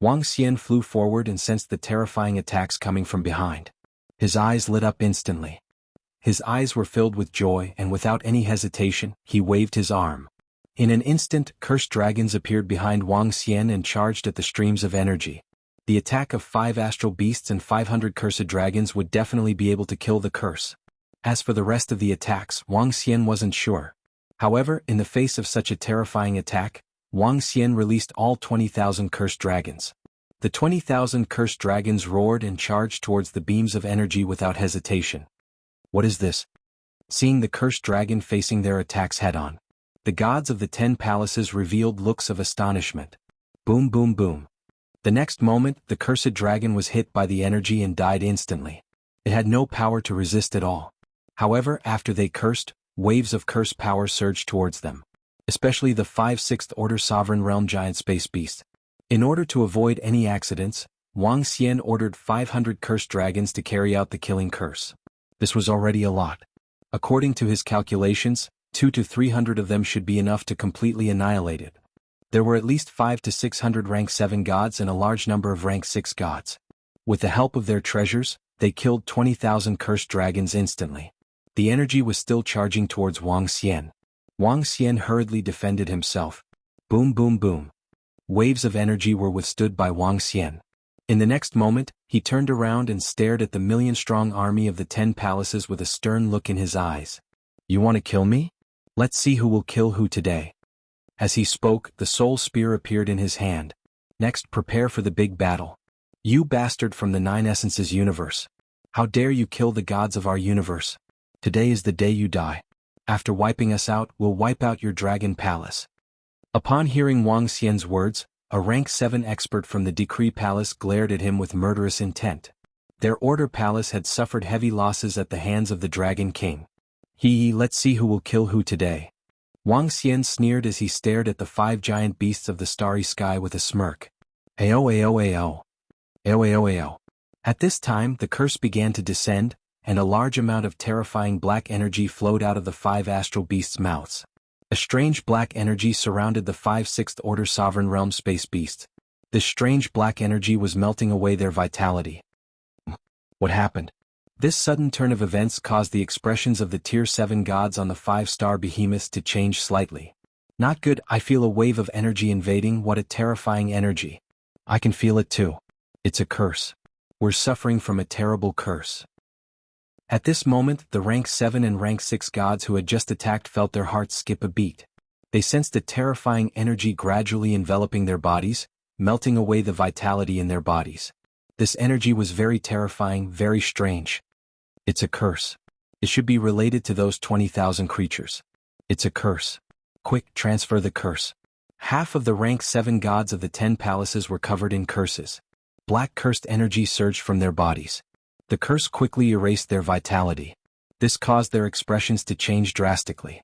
Wang Xian flew forward and sensed the terrifying attacks coming from behind. His eyes lit up instantly. His eyes were filled with joy and without any hesitation, he waved his arm. In an instant, cursed dragons appeared behind Wang Xian and charged at the streams of energy. The attack of 5 astral beasts and 500 cursed dragons would definitely be able to kill the curse. As for the rest of the attacks, Wang Xian wasn't sure. However, in the face of such a terrifying attack, Wang Xian released all 20,000 cursed dragons. The 20,000 cursed dragons roared and charged towards the beams of energy without hesitation. What is this? Seeing the cursed dragon facing their attacks head-on, the gods of the 10 palaces revealed looks of astonishment. Boom boom boom. The next moment, the cursed dragon was hit by the energy and died instantly. It had no power to resist at all. However, after they cursed, waves of curse power surged towards them. Especially the 5 6th Order Sovereign Realm Giant Space Beast. In order to avoid any accidents, Wang Xian ordered 500 cursed dragons to carry out the killing curse. This was already a lot. According to his calculations, 200 to 300 of them should be enough to completely annihilate it. There were at least 500 to 600 rank 7 gods and a large number of rank 6 gods. With the help of their treasures, they killed 20,000 cursed dragons instantly. The energy was still charging towards Wang Xian. Wang Xian hurriedly defended himself. Boom boom boom. Waves of energy were withstood by Wang Xian. In the next moment, he turned around and stared at the million-strong army of the 10 palaces with a stern look in his eyes. You want to kill me? Let's see who will kill who today. As he spoke, the soul spear appeared in his hand. Next, prepare for the big battle. You bastard from the 9 Essences universe. How dare you kill the gods of our universe? Today is the day you die. After wiping us out, we'll wipe out your dragon palace. Upon hearing Wang Xian's words, a rank 7 expert from the Decree Palace glared at him with murderous intent. Their Order Palace had suffered heavy losses at the hands of the Dragon King. Let's see who will kill who today. Wang Xian sneered as he stared at the 5 giant beasts of the starry sky with a smirk. Ao ao ao. Ao ao ao. At this time, the curse began to descend, and a large amount of terrifying black energy flowed out of the 5 astral beasts' mouths. A strange black energy surrounded the 5 6th Order Sovereign Realm Space Beasts. This strange black energy was melting away their vitality. What happened? This sudden turn of events caused the expressions of the Tier 7 gods on the 5-star behemoths to change slightly. Not good. I feel a wave of energy invading. What a terrifying energy. I can feel it too. It's a curse. We're suffering from a terrible curse. At this moment, the rank 7 and rank 6 gods who had just attacked felt their hearts skip a beat. They sensed a terrifying energy gradually enveloping their bodies, melting away the vitality in their bodies. This energy was very terrifying, very strange. It's a curse. It should be related to those 20,000 creatures. It's a curse. Quick, transfer the curse. Half of the rank 7 gods of the 10 palaces were covered in curses. Black cursed energy surged from their bodies. The curse quickly erased their vitality. This caused their expressions to change drastically.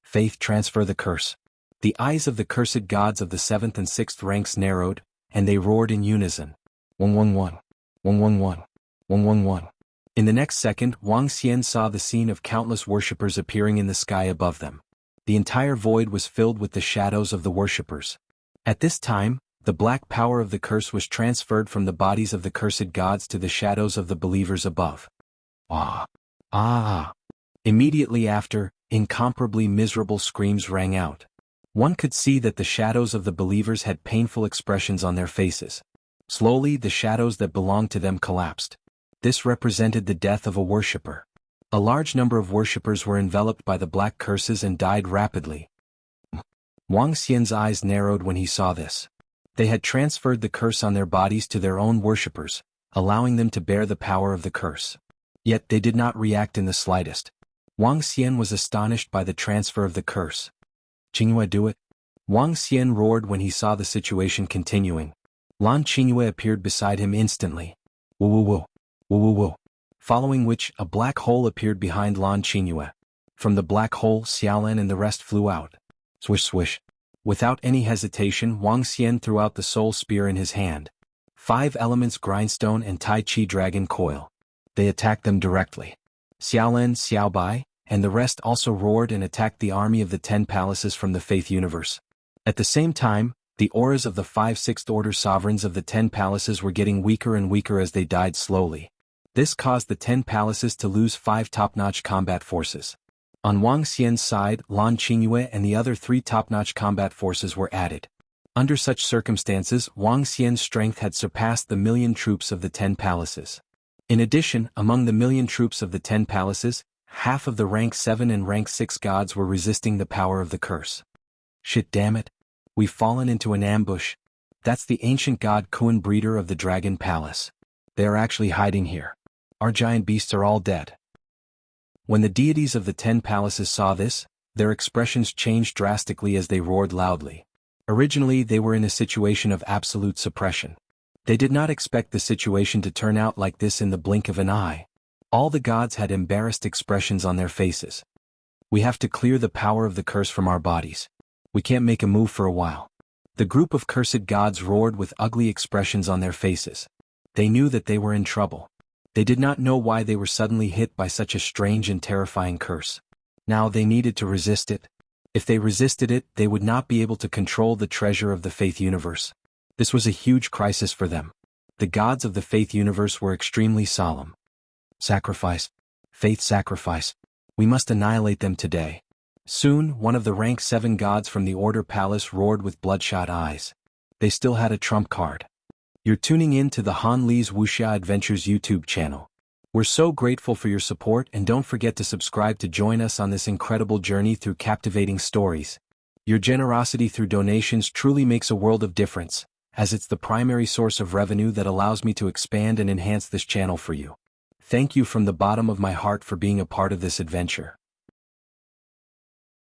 Faith, transfer the curse. The eyes of the cursed gods of the 7th and 6th ranks narrowed, and they roared in unison. 111. 111. 111. In the next second, Wang Xian saw the scene of countless worshippers appearing in the sky above them. The entire void was filled with the shadows of the worshippers. At this time, the black power of the curse was transferred from the bodies of the cursed gods to the shadows of the believers above. Ah! Ah! Immediately after, incomparably miserable screams rang out. One could see that the shadows of the believers had painful expressions on their faces. Slowly, the shadows that belonged to them collapsed. This represented the death of a worshipper. A large number of worshippers were enveloped by the black curses and died rapidly. Wang Xian's eyes narrowed when he saw this. They had transferred the curse on their bodies to their own worshippers, allowing them to bear the power of the curse. Yet they did not react in the slightest. Wang Xian was astonished by the transfer of the curse. Qingyue, do it? Wang Xian roared when he saw the situation continuing. Lan Qingyue appeared beside him instantly. Woo woo woo. Woo woo woo. Following which, a black hole appeared behind Lan Qingyue. From the black hole, Xiaolan and the rest flew out. Swish swish. Without any hesitation, Wang Xian threw out the soul spear in his hand. 5 elements grindstone and Tai Chi dragon coil. They attacked them directly. Xiaolan, Xiaobai, and the rest also roared and attacked the army of the 10 palaces from the Faith Universe. At the same time, the auras of the 5 Sixth Order sovereigns of the 10 palaces were getting weaker and weaker as they died slowly. This caused the 10 palaces to lose 5 top-notch combat forces. On Wang Xian's side, Lan Qingyue and the other 3 top-notch combat forces were added. Under such circumstances, Wang Xian's strength had surpassed the 1,000,000 troops of the 10 palaces. In addition, among the 1,000,000 troops of the 10 palaces, half of the rank 7 and rank 6 gods were resisting the power of the curse. Shit, damn it. We've fallen into an ambush. That's the ancient god Kuan breeder of the Dragon Palace. They are actually hiding here. Our giant beasts are all dead. When the deities of the 10 palaces saw this, their expressions changed drastically as they roared loudly. Originally, they were in a situation of absolute suppression. They did not expect the situation to turn out like this in the blink of an eye. All the gods had embarrassed expressions on their faces. We have to clear the power of the curse from our bodies. We can't make a move for a while. The group of cursed gods roared with ugly expressions on their faces. They knew that they were in trouble. They did not know why they were suddenly hit by such a strange and terrifying curse. Now they needed to resist it. If they resisted it, they would not be able to control the treasure of the Faith Universe. This was a huge crisis for them. The gods of the Faith Universe were extremely solemn. Sacrifice. Faith sacrifice. We must annihilate them today. Soon, one of the rank 7 gods from the Order Palace roared with bloodshot eyes. They still had a trump card. You're tuning in to the Han Li's Wuxia Adventures YouTube channel. We're so grateful for your support, and don't forget to subscribe to join us on this incredible journey through captivating stories. Your generosity through donations truly makes a world of difference, as it's the primary source of revenue that allows me to expand and enhance this channel for you. Thank you from the bottom of my heart for being a part of this adventure.